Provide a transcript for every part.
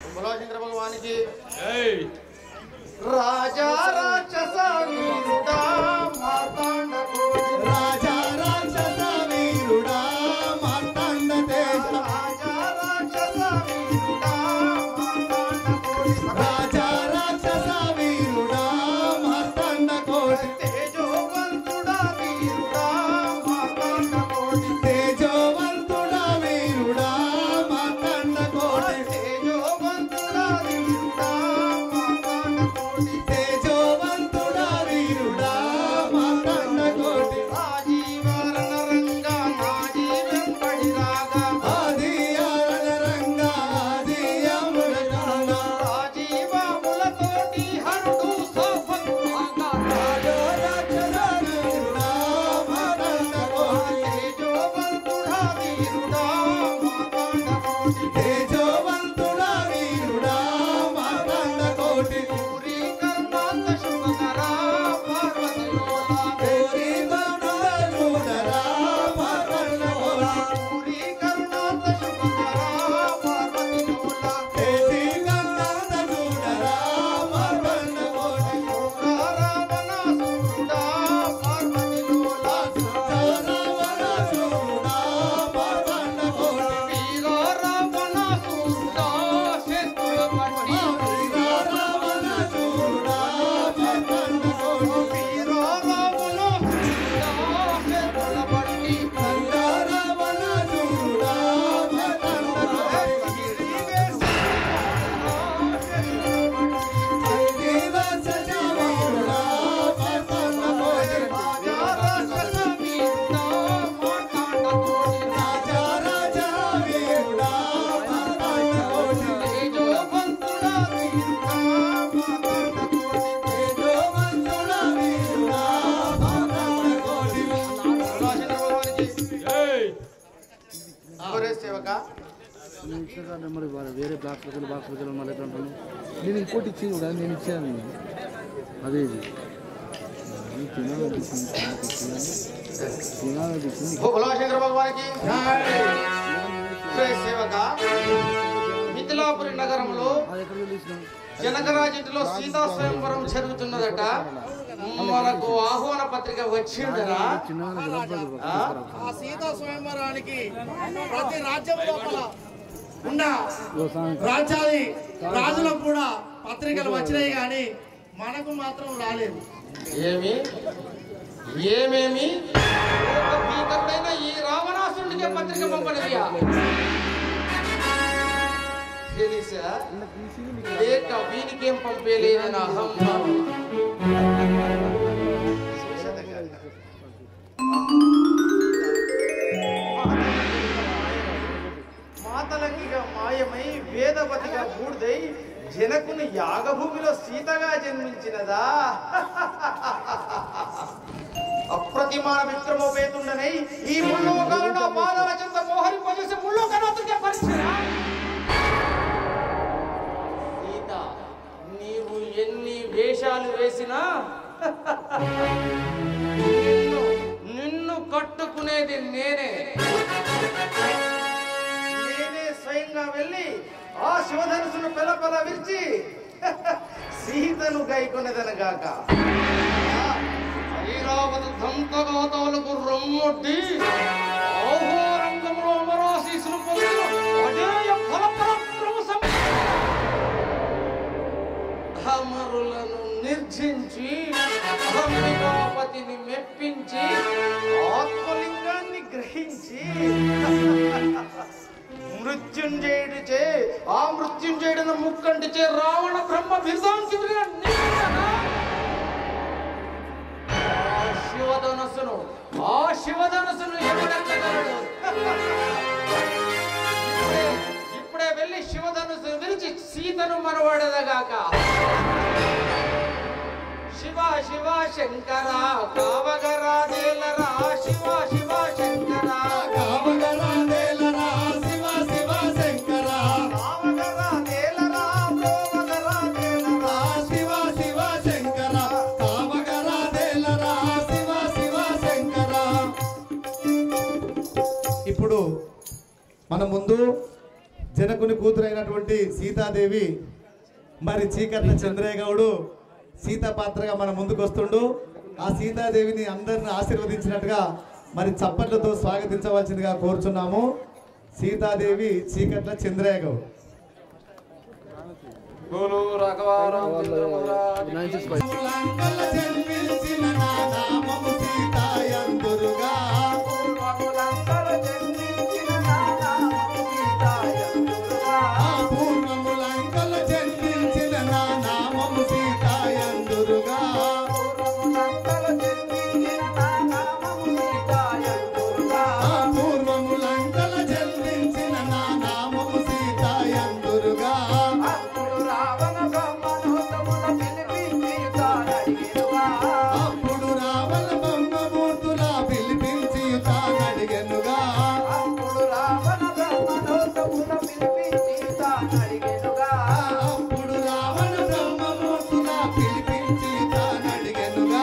శంకర భగవానికి రాజా రాక్షస వీరుడా మార్తాండ కోటి రాజా రాక్షస వీరుడా మార్తాండ తేజ రాజా రాక్షస వీరుడా మార్తాండ కోటి రాజా రాక్షస వీరుడా మార్తాండ కోటి తేజోవంతుడా వీరుడా మార్తాండ కోటి తేజోవంతుడా వీరుడా మార్తాండ కోటి తేజోవంతుడా వీరుడా మార్తాండ కోటి తేజోవంతుడా వీరుడా మార్తాండ కోటి ఆజీవరణ రంగా నా జీవం పడిరాగా ఆది ఆరణరంగా ఆది అమృతంగా రాజీవములతోటి హరుడు సోపంగా రాజా రాక్షస వీరుడా మార్తాండ కోటి తేజోవంతుడా వీరుడా మార్తాండ కోటి తేజోవంతుడా వీరుడా మార్తాండ కోటి పూరీ కరుణాంత శుభకరా పార్వతిలోలా కోరి గౌరవ చూడరా మార్తాండ కోటి పూరీ కరుణాంత శుభకరా పార్వతిలోలా తేజి గంగాధ చూడరా మార్తాండ కోటి రావణాసురుడా పార్వతిలోలా రావణ చూడా మార్తాండ కోటి వీర రావణాసురుడా శత్రుల పట్టి రావణ చూడా మార్తాండ కోటి వీర రావణాసురుడా శత్రుల పట్టి రావణ చూడా మార్తాండ కోటి దివస జవరుడా మార్తాండ కోటి రాజా రాజా వీరుడా మార్తాండ కోటి తేజోవంతుడా వీరుడా మార్తాండ కోటి మరి వేరే బాక్స్ ప్రజలు మళ్ళీ ఎట్లా అంటాను నేను ఇంకోటి ఇచ్చింది కూడా నేను ఇచ్చాను అదే ఇది తినాలనిపించింది శంకర భగవానికి సేవక మిథిలాపురి నగరంలో అది ఎక్కడ వెళ్ళినాం జనకరాజింటిలో సీతా స్వయంవరం జరుగుతున్నదట మనకు ఆహ్వాన పత్రిక వచ్చిందరా చిన్నగా ఆ సీతా స్వయంవరానికి ప్రతి రాజ్యం లోపల ఉన్న రాజ్యాది రాజులకు కూడా పత్రికలు వచ్చినాయి కానీ మనకు మాత్రం రాలేదు. ఏమి ఏమేమి ఒక భీకరుడైన ఈ రావణాసురుడికే పత్రిక పంపనివ్యా తెలుసా లేక వీనికేం పంపేలేదని అహంభావం మాతలకిగా మాయమై వేదవతిగా బూడిదై జనకుని యాగభూమిలో సీతగా జన్మించినదా అప్రతిమాన విక్రమోపేతుండనై ఈ ముల్లోకాలను బాలల చెంత మోహరింపజేసి ముల్లోకనాథుడికే పరిచయా సీత నీవు ఎన్ని వేషాలు వేసినా నిన్ను కట్టుకునేది నేనే స్వయంగా వెళ్ళి ఆ శివధనుసును పెలపెల విరిచి సీతను గైకొనేదనగాక ఐరావతి దంతగాతాలకు రొమ్మొడ్డి ఆహోరంగంలో అమరాశీసును పొందిన అజేయ ఫలపరాక్రమ అమరులను నిర్జించి అంబికాపతిని మెప్పించి ఆత్మలింగాన్ని గ్రహించి మృత్యుంజయుడిచే ఆ మృత్యుంజయుడిని ముక్కంటిచే రావణ బ్రహ్మ బిరుదాంకి ఆ శివధనస్సును ఎవడెత్తగలడు ఇప్పుడే వెళ్ళి శివధనుస్సును విరిచి సీతను మనవాడదగాక శివ శివ శంకర కావగరాదేలరా శివ శివ శంకర కావగరాదేలరా శివ శివ శంకర కావగరాదేలరా ప్రోవగరాదేలరా శివ శివ శంకర కావగరాదేలరా శివ శివ శంకర. ఇప్పుడు మన ముందు జనకుని కూతురైనటువంటి సీతాదేవి మరి చీకట్ల చంద్రయ్య గౌడు సీతా పాత్రగా మన ముందుకు వస్తుండు. ఆ సీతాదేవిని అందరిని ఆశీర్వదించినట్టుగా మరి చప్పట్లతో స్వాగతించవలసిందిగా కోరుచున్నాము. సీతాదేవి చీకట్ల చంద్రయ్య గౌడ్. గోలు రాఘవారాం చంద్ర మహారాజ్ లంకల జన్మించిన నా నామము సీతాయందురుగా. ఆ పూర్వము లంకల జన్మించిన నా నామము సీతాయందురుగా. ఆ పూర్వము లంకల జన్మించిన నా నామము సీతాయందురుగా. అప్పుడు రావణ బ్రహ్మమూర్తుల పిలిపించి తానడిగెనుగా. అప్పుడు రావణ బ్రహ్మమూర్తుల పిలిపించి తానడిగెనుగా.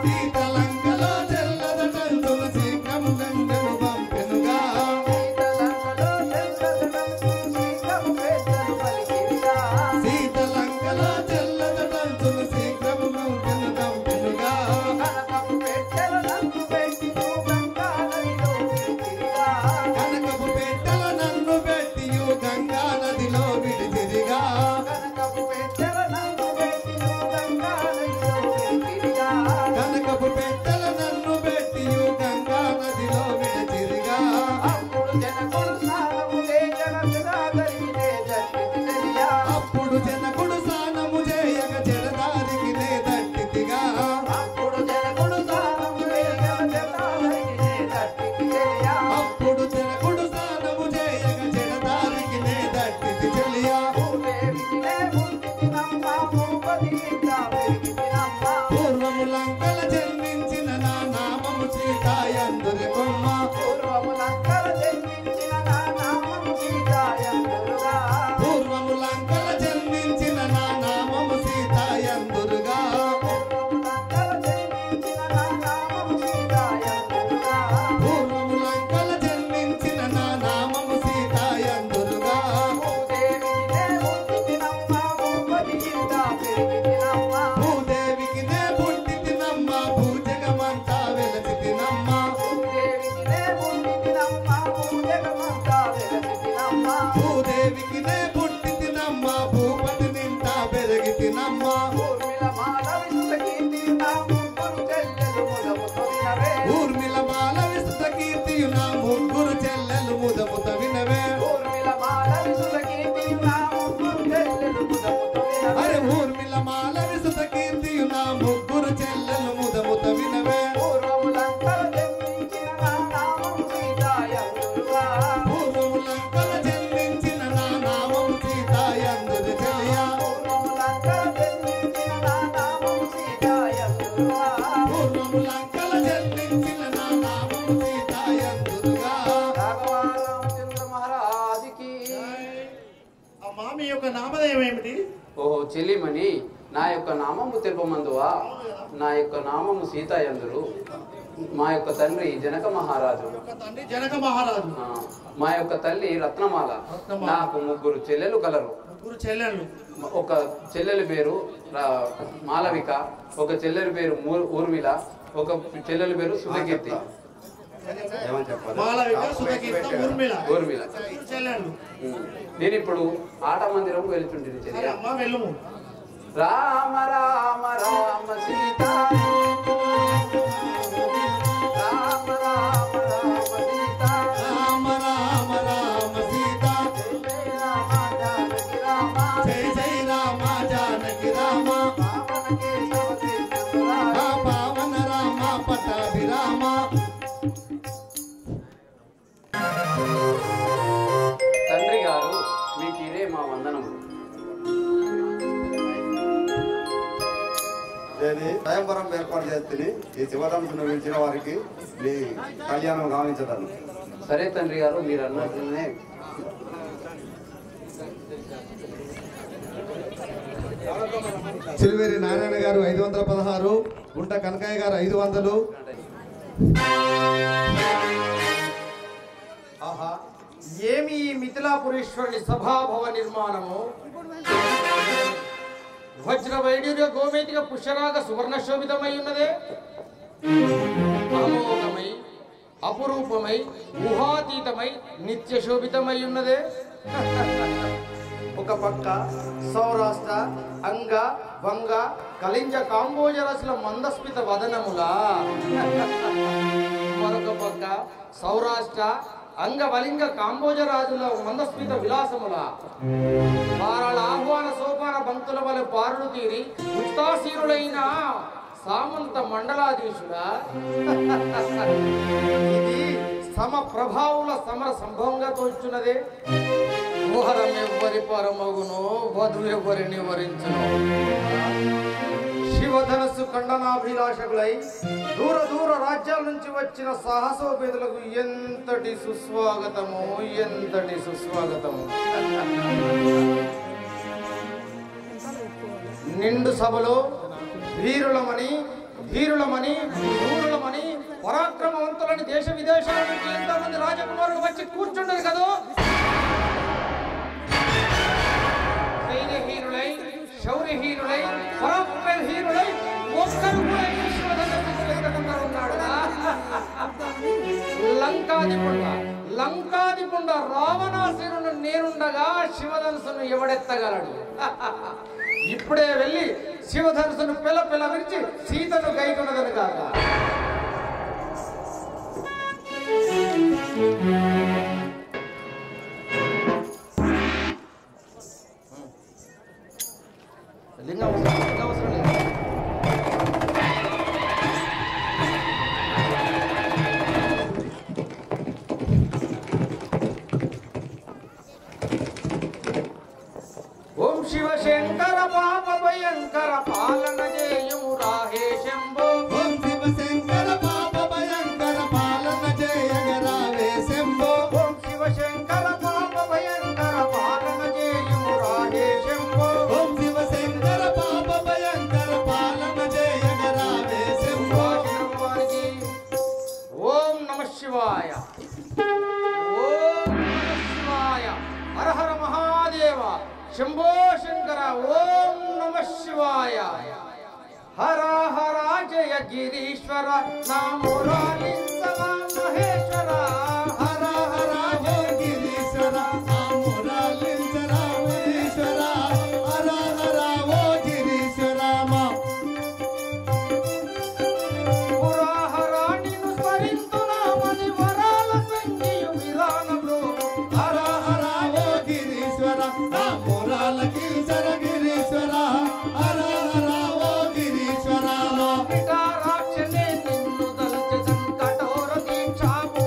సీతలంకలో తెల్లదటంతులు శీఘ్రము గంగను పంపెనుగా. సీతలంకలో తెల్లదటంతులు శీఘ్రము గంగను పంపెనుగా. కనకపు పెట్టెల నన్ను పెట్టియు గంగా నదిలో విడిచిరిగా. కనకపు పెట్టెల నన్ను పెట్టియు గంగా నదిలో విడిచిరిగా. అప్పుడు జనకుడు స్నానము చేయక జడదారికి నే దట్టితిగా. అప్పుడు జనకుడు స్నానము చేయక జడదారికి నే దట్టితి చెలియా. పూర్వము లంకల జన్మించిన నా నామము సీతాయందురి కొమ్మ. పూర్వము లంకల జన్మించిన నా నామము సీతాయందురుగా. పూర్వము లంకల జన్మించిన నా నామము సీతాయందురుగా. భూదేవికి నే పుట్టి తినమ్మ భూజగమంతా వెలసి తినమ్మ. భూదేవికి నే పుట్టి తినమ్మ భూపతి నింటా పెరిగి తినమ్మ. ఊర్మిళ మాల విసుత కీర్తియు నా ముగ్గురు చెల్లెలు ముదముత వినవే. అరే ఊర్మిళ మాల విసుత కీర్తియు నా ముగ్గురు చెల్లెలు ముదముత వినవే. పూర్వము లంకల జన్మించిన నా నామము సీతాయందురి చెలియా. పూర్వము లంకల జన్మించిన నా నామము సీతాయందురుగా. రాఘవారాం చంద్ర మహారాజ్కి. అమ్మా మీ యొక్క నామధేయం ఏమిటి? ఓహో చెల్లిమణి, నా యొక్క నామము తెలుపమందువా? నా యొక్క నామము సీతాయందురు. మా యొక్క తండ్రి జనక మహారాజు. యొక్క తండ్రి జనక మహారాజు. మా యొక్క తల్లి రత్నమాల. నాకు ముగ్గురు చెల్లెలు కలరు. ముగ్గురు చెల్లెళ్ళు. ఒక చెల్లెలి పేరు మాలవిక, ఒక చెల్లెలి పేరు ఊర్మిళ, ఒక చెల్లెలి పేరు సుధకీర్తి. మాలవిక, సుధకీర్తి, ఊర్మిళ. ఊర్మిళ. ముగ్గురు చెల్లెళ్ళు. నేను ఇప్పుడు ఆట మందిరం వెళ్తుంటుంది సరే చెల్లి. అమ్మా వెళ్ళము. రామ రామ రామ సీత, రామ రామ రామ సీత, రామ రామ రామ సీత. జయ రామ జానకి రామ, జయ జయ రామ జానకి రామ. పావన కేశవ కేశవ ఆ పావన రామ పట్టాభిరామ. తండ్రి గారు, మీకు ఇదే మా వందనము. నేను స్వయంవరం ఏర్పాటు చేస్తుంది. ఈ శివరామును పిలిచిన వారికి మీ కళ్యాణం గావించదాను. సరే తండ్రి గారు, మీరు అన్నట్లనే. చిలువేరి నారాయణ గారు 516, గుంట కనకయ్య గారు 500, ఆహా, ఏమి ఈ మిథిలాపురీశ్వరుని సభాభవ నిర్మాణము! వజ్ర వైడూర్య గోమేతిక పుష్యరాగ సువర్ణ శోభితమై ఉన్నదే, అమోఘమై అపురూపమై ఊహాతీతమై నిత్య శోభితమై ఉన్నదే. ఒక పక్క సౌరాష్ట్ర అంగ వంగ కలింజ కాంబోజ రసుల మందస్మిత వదనములా, మరొక పక్క సౌరాష్ట్ర అంగవలింగ కాంబోజ రాజుల మందస్మిత విలాసముల వారాల ఆహ్వాన సోపాన పంక్తుల వలె పారులు తీరి ఉచితాశీరులైన సామంత మండలాధీశుడా. ఇది సమ ప్రభావుల సమర సంభవంగా తోచున్నదే. మోహరం ఎవ్వరి పరమగును, వధు ఎవరిని వరించును. శివధనస్సు ఖండనాభిలాషకులై దూర దూర రాజ్యాల నుంచి వచ్చిన సాహసోపేతులకు ఎంతటి సుస్వాగతము, ఎంతటి సుస్వాగతము. నిండు సభలో వీరులమని ధీరులమని ధూరులమని పరాక్రమవంతులని దేశ విదేశాల నుంచి ఎంతోమంది రాజకుమారులు వచ్చి కూర్చుంటారు కదా. ధైర్యహీనులై శౌర్యహీనులై పరాక్రమహీనులై ఒక్కరు ఉన్నాడు. లంకాదిపుండ రావణాసురుడు నేనుండగా శివధనుసును ఎవడెత్తగలడు? ఇప్పుడే వెళ్ళి శివధనుసును పిల్ల పిల్ల విరిచి సీతను గైకొనదను కాక. లింగ అవసరం లేదు. ఓం శివ శంకర పాప భయంకర పాలన జయము రాహే శంభో. ఓం శివ శంకర పాప భయంకర పాలన జయగరావే శంభో. ఓం శివ శంకర పాప భయంకర పాలన జయము రాహే శంభో. ఓం శివ శంకర పాప భయంకర పాలన జయగరావే శంభో. ఓం నమ శివాయ, ఓం నమ శివాయ, హర హర మహాదేవ, శంభో శంకర, ఓం నమ శివాయ. హర హర జయ గిరీశ్వర, నమో రాలించవ మహేశ్వర. హర హర జయ గిరీశ్వర, నమో రాలించర మహేశ్వర. హర హర ఓ గిరీశ్వర మా పురాహర నిన్ను స్మరింతునామని వరాల సంఖ్యయు విధానంలో. హర హర ఓ గిరీశ్వర, నమో రాలించర గిరీశ్వర. హర హర ఓ గిరీశ్వర మా రాక్షనే నిన్ను దళచ సంకటోర దీక్షాము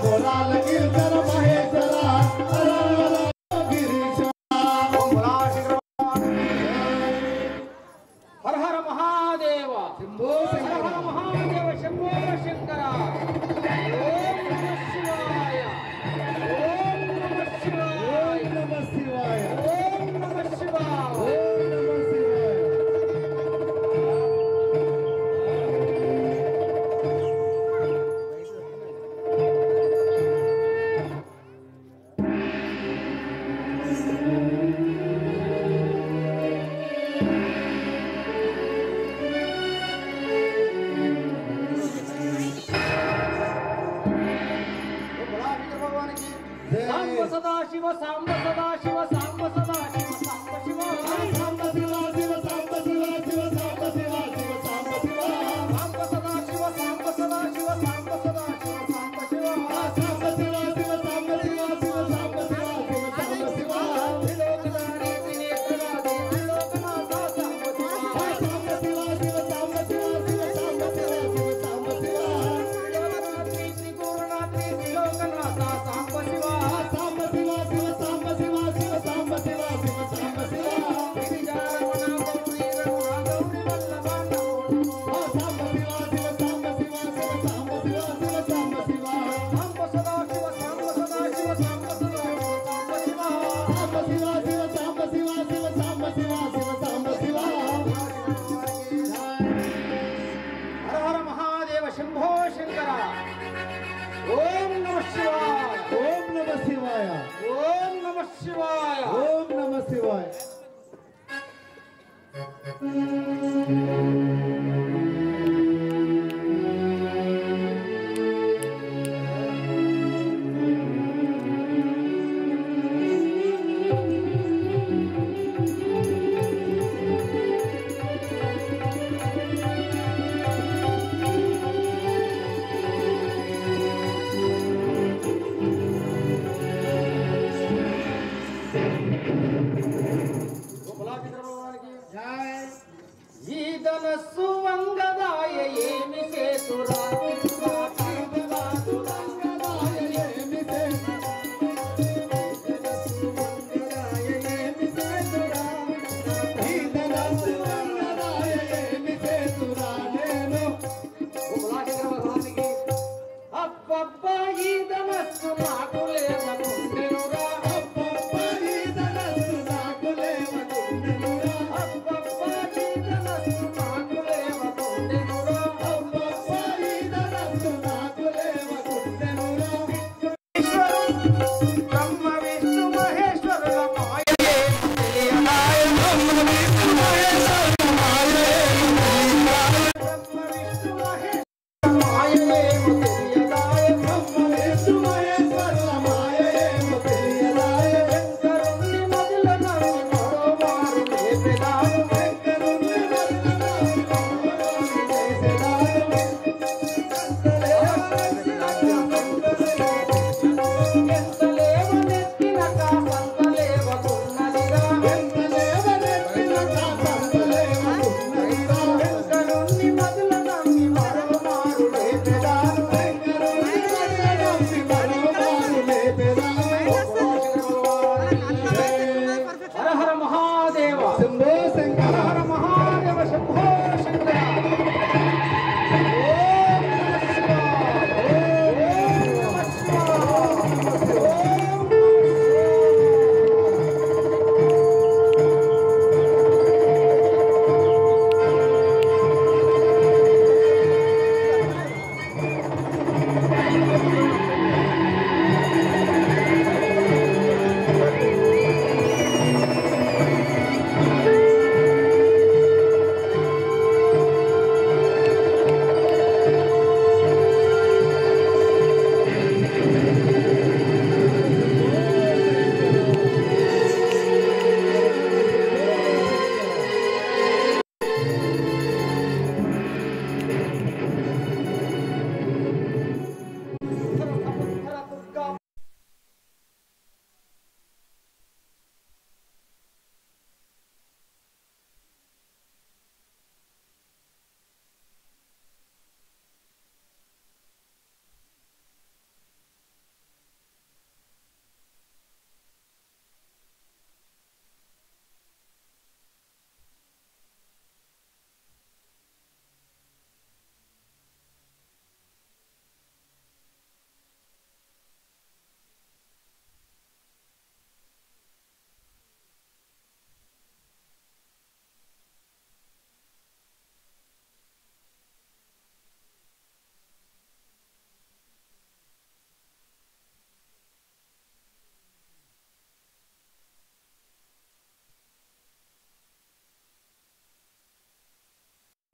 బోలాల గిరిధర మహేశ్వర హర హర గిరీశ ఓం బోలా శంకర హర హర మహాదేవ శంభో హర హర శంకర మహాదేవ శంభో శంకర ఓం నమః శివాయ ఓం నమః శివాయ ఓం నమః శివాయ ఓం నమః శివాయ ఓం నమః శివాయ ఓం బోలా శంకర భగవానికి జై. సాంబ సదా శివ సాంబ సదా శివ సాంబ సదా శివ సాంబ శివ సాంబ శివ శివ సాంబ శివ శివ సాంబ శివ శివ సాంబ శివ సాంబ సదా శివ సాంబ సదా శివ సాంబ సదా శివ సాంబ శివ సాంబ శివ శివ సాంబ శివ శివ సాంబ శివ శివ సాంబ శివ త్రిలోకధారి త్రినేత్రవాది త్రిలోకనాథ సాంబ శివ సాంబ శివ శివ సాంబ శివ శివ సాంబ శివ శివ సాంబ శివ త్రిలోకనాథి త్రిపురనాథి త్రిలోకనాథ సాంబ శివ సాంబ శివ శివ సాంబ శివ శివ సాంబ శివ శివ సాంబ శివ గిరిజారమణ గౌరీ రమణ గౌరీ వల్లభ నమో సాంబ శివ శివ సాంబ శివ శివ సాంబ శివ శివ సాంబ శివ సాంబ సదా శివ సాంబ సదా శివ సాంబ సదా శివ సాంబ శివ సాంబ శివ శివ సాంబ శివ శివ సాంబ శివ శివ సాంబ శివ హర హర మహాదేవ శంభో శంకర ఓం నమః శివాయ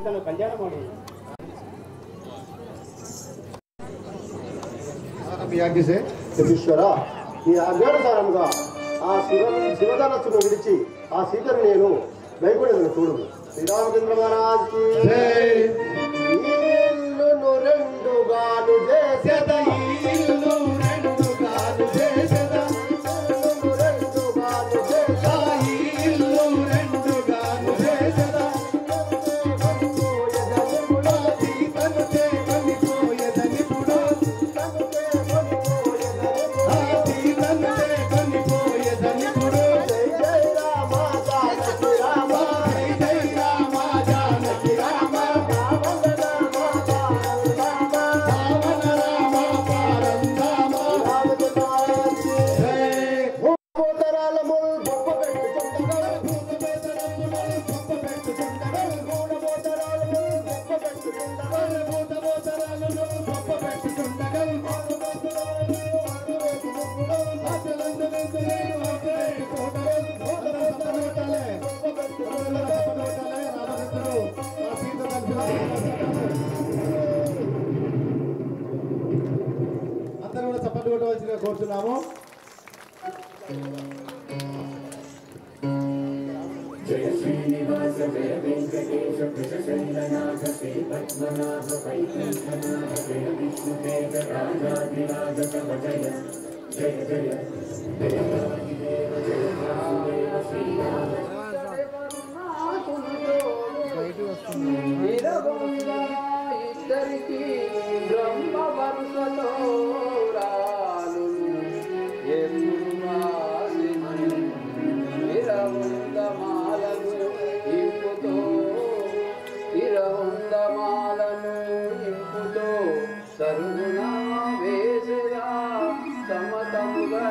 ಕಲ್ಯಾಣ ಮಾಡಿ ఈశ్వర ఈ అజ్ఞానసారముగా ఆ శివధనస్సును విడిచి ఆ సీతను నేను వైకుంఠను చూడు. శ్రీరామచంద్ర మహారాజ్కి ఇల్లును రెండుగాను చేసేద ఇల్లు రెండుగాను చేసేద ఇల్లు రెండుగాను చేసేద ఇల్లు రెండుగాను చేసేద అందరూ కూడా చప్పట్లు కొట్టవలసిందిగా కోరుతున్నాము. జయ శ్రీనివాస జయ వెంకటేశ కృష్ణశైలనాథ శ్రీ పద్మనాభ వైకుంఠనాథ జయ విష్ణుదేవ రాజాధిరాజ తవ జయ జయ జయ దేవాదిదేవ జయ వాసుదేవ శ్రీరామ ఇద్దరికి బ్రహ్మ వరుసలో రాలు నిరవందమాలను ఇంపుతో సరుగున వేసరా సమతముగా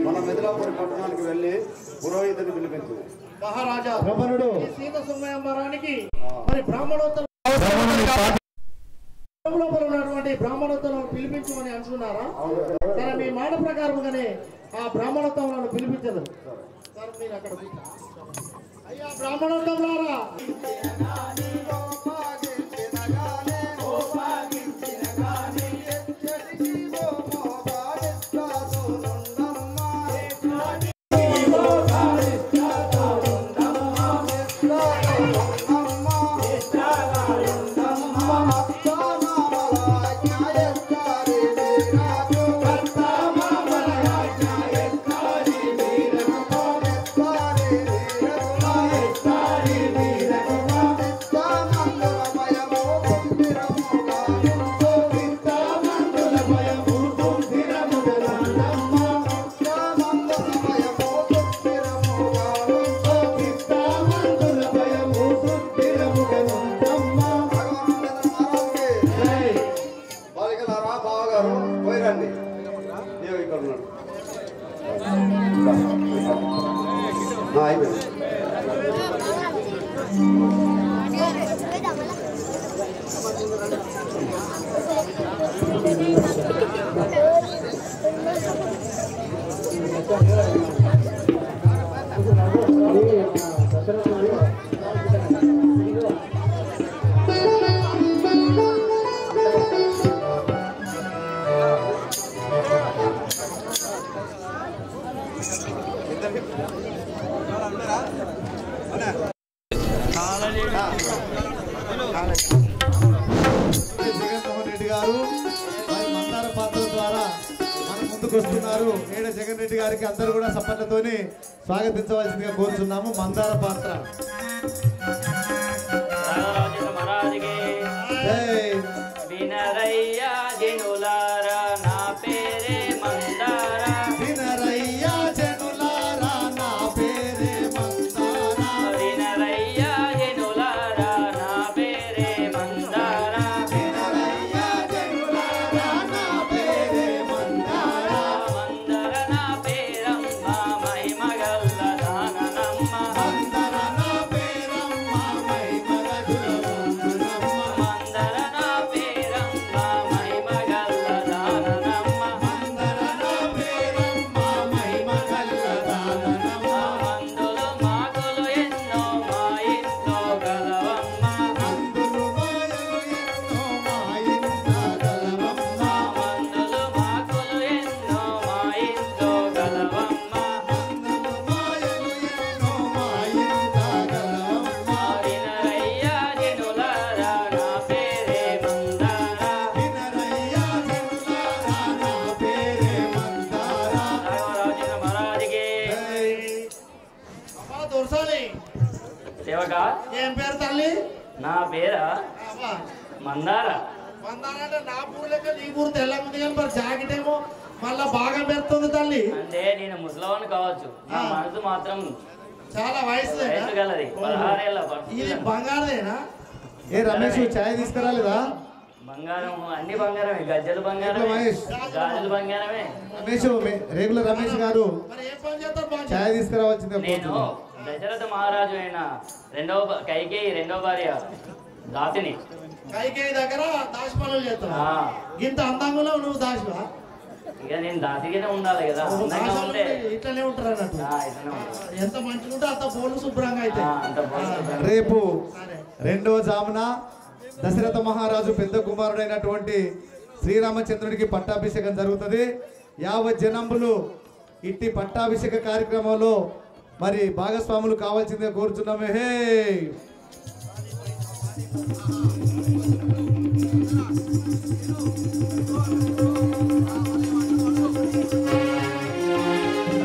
మన మెదిలాపురి పట్టణానికి వెళ్ళి పురోహితుని పిలిపించు. మహారాజా బ్రహ్మణుడు సీత సమయంబరానికి మరి బ్రాహ్మణోత్తరం ఉన్నటువంటి బ్రాహ్మణోత్తరం పిలిపించమని అంటున్నారా? సరే, మీ మాట ప్రకారంగానే ఆ బ్రాహ్మణోత్తములను పిలిపించదు. సార్ మీరు అక్కడ అయ్యా బ్రాహ్మణోత్తములారా, Thank you. బావగారు పోయిరండి నేను ఇక్కడ ఉన్నాడు అయిపోయింది జగన్మోహన్ రెడ్డి గారు మరి మందార పాత్ర ద్వారా మన ముందుకు వస్తున్నారు. ఏడ జగన్ రెడ్డి గారికి అందరూ కూడా సపట్లతోని స్వాగతించవలసిందిగా కోరుచున్నాము. మందార పాత్ర ఏం పేరు తల్లి? నా పేరా మందార. మందార అంటే నా పూర్ లెక్క నీ పూర్ తెల్లగా ఉంది కానీ మరి జాకెట్ ఏమో మళ్ళా బాగా పెడుతుంది తల్లి. అంటే నేను ముసలవాణ్ణి కావచ్చు, నా మనసు మాత్రం చాలా వయసు గలది. 16 ఏళ్ళ. ఇది బంగారదేనా? ఏ రమేష్ ఛాయ్ తీసుకురాలేదా? బంగారం అన్ని బంగారమే, గజ్జలు బంగారమే, గాజులు బంగారమే. రమేష్ రెగ్యులర్ రమేష్ గారు ఛాయ్ తీసుకురావాల్సిందే. నేను దశరథ మహారాజు అయిన కైకేయి రెండవ భార్య దాసిని. కైకేయి దగ్గర దాసి పనులు చేస్తావా? ఇంత అందంగా నువ్వు దాసివా? ఇక నేను దాసిగానే ఉండాలి కదా, అందంగా ఉంటే ఇట్లనే ఉంటారు అన్నట్టు. ఎంత మంచిగా ఉంటే అంత బోళ్ళు శుభ్రంగా అయితే. రేపు 2వ జామున దశరథ మహారాజు పెద్ద కుమారుడైనటువంటి శ్రీరామచంద్రుడికి పట్టాభిషేకం జరుగుతుంది. 50 జనంబులు ఇట్టి పట్టాభిషేక కార్యక్రమంలో మరి భాగస్వాములు కావాల్సిందే కోరుచున్నామే. హే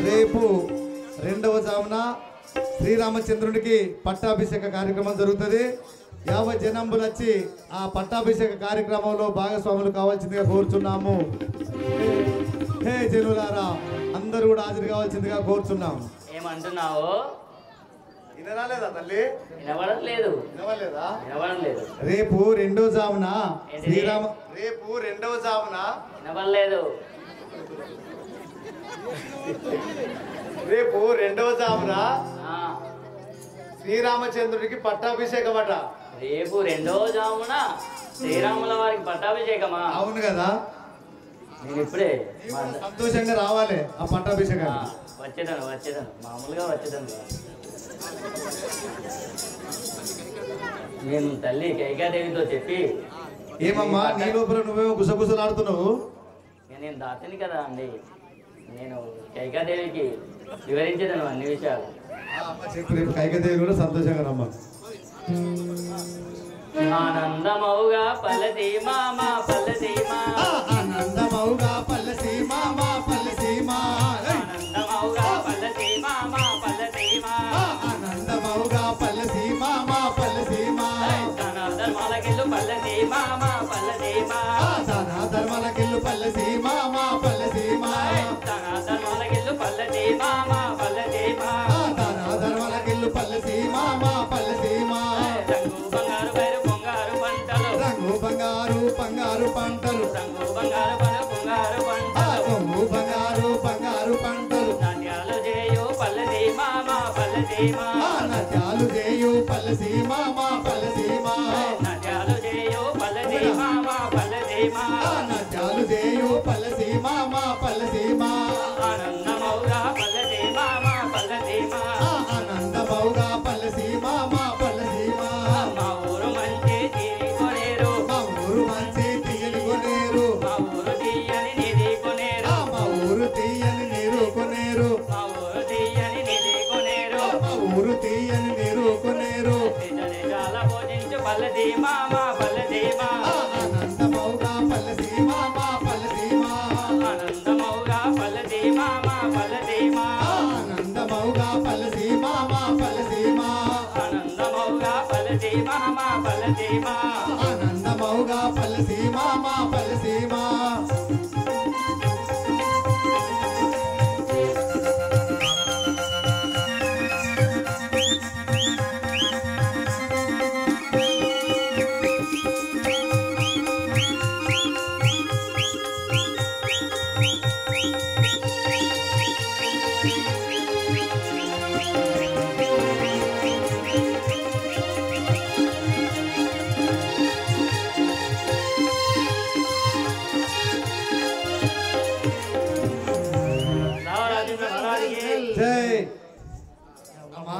రేపు 2వ జామున శ్రీరామచంద్రుడికి పట్టాభిషేక కార్యక్రమం జరుగుతుంది. 50 జనంబులు వచ్చి ఆ పట్టాభిషేక కార్యక్రమంలో భాగస్వాములు కావాల్సిందిగా కోరుచున్నాము. హే జనులారా, అందరూ కూడా హాజరు కావాల్సిందిగా కోరుచున్నాము. ఏమంటున్నావు? వినరాలేదా తల్లి? వినబడట్లేదు. వినవలేదా? వినబడలేదు. రేపు 2వ జామున రేపు 2వ జామున వినబడలేదు. రేపు 2వ జామున శ్రీరామచంద్రుడికి పట్టాభిషేకం అట. రేపు 2వ జామున శ్రీరాముల వారికి పట్టాభిషేకమా? అవును కదా. నేను ఇప్పుడే సంతోషంగా రావాలి ఆ పట్టాభిషేకం. వచ్చేదాను మామూలుగా వచ్చేదాను. నేను తల్లి కైకాదేవితో చెప్పి. ఏమమ్మా నీ లోపల నువ్వేమో గుసగుసలాడుతున్నావు? నేను దాతని కదా అండి, నేను కైకాదేవికి వివరించేదాను అన్ని విషయాలు. చెప్పు, రేపు కైకాదేవి కూడా సంతోషంగా రమ్మ. ఆనందమౌగా పల్లె మామ పల్లె ఆనందమౌగా పల్లె మామ పల్లె ఆనందమౌగా పల్లె మామ ఆనందమౌగా పల్లె మామ పల్లె తన ధర్మాలకెళ్ళు పల్లె మామ తన ధర్మాలకెళ్ళు పల్లె మామ పల్లె తన ధర్మాలకెళ్ళు పల్లె మామ తన ధర్మాలకెళ్ళు పల్లె మామ పల్లె రంగు బంగారు పంటలు రంగు బంగారు పంటలు రంగు బంగారు పల్లసీమ నద్యాలు చేయు పల్లసీమ మా పల్లసీమ నద్యాలు చేయు పల్లసీమ మా పల్లసీమ నద్యాలు చేయు పల్లసీమ మా పల్లసీమ ఆనందమౌగా పల్లసీమ మా పల్లసీమ ఆనందమౌగా పల్లసీమ మా పల్లసీమ మా ఊరు మంచి తీరి కొనేరు మా ఊరు మంచి తీయని కొనేరు మా ఊరు తీయని నిధి కొనేరు మా ఊరు తీయని నీరు కొనేరు మా ఊరు తీయని నిధి కొనేరు మా ఊరు తీయని నీరు కొనేరు నిజాల భోజించు పల్లసీమ మా పల్లసీమ ఆనందమౌగా పల్లసీమ మా పల్లసీమ ఆనందమౌగా పల్లసీమ మా పల్లసీమ ఆనందమౌగా పల్లసీమ మా పల్లసీమ ఆనందమౌగా పల్లసీమ మా పల్లసీమ ఆనందమౌగా పల్లసీమ మా పల్లసీమ జై అమ్మా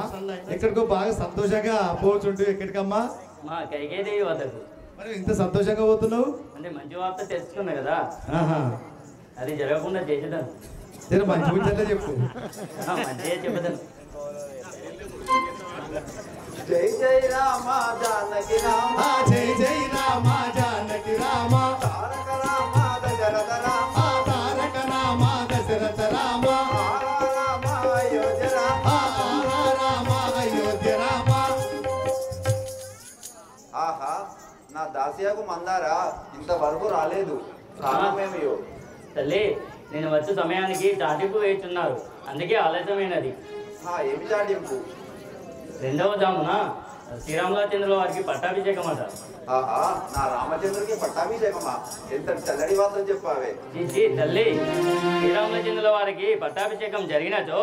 ఎక్కడికో బాగా సంతోషంగా పోవచ్చుంటూ ఎక్కడికమ్మా మా కైకేదేవి వద్దకు మరి ఇంత సంతోషంగా పోతున్నావు అంటే మంచి వార్త తెలుసుకున్నా కదా ఆహా అది జరగకుండా చేసేదాను జర మంచి ముచ్చట్లే చెప్పు మంచిగా చెప్పదాను జై జై రామ జానకి రామ జై జై రామ జానకి రామ తారక రామ దశరథ రామ తారక రామ దశరథ రామ రామ అయోధ్య రామ రామ అయోధ్య రామ ఆహా నా దాసియాకు మందారా ఇంతవరకు రాలేదు కారణమేమయో తల్లి నేను వచ్చే సమయానికి చాటింపు వేస్తున్నారు అందుకే ఆలస్యమైనది ఏమి చాటింపు రెండవ జామున శ్రీరామచంద్రుల వారికి పట్టాభిషేకం అట ఆహా నా రామచంద్రుడికి పట్టాభిషేకమా ఎంత చల్లడి వార్తలు చెప్పావే తల్లి శ్రీరామచంద్రుల వారికి పట్టాభిషేకం జరిగినచో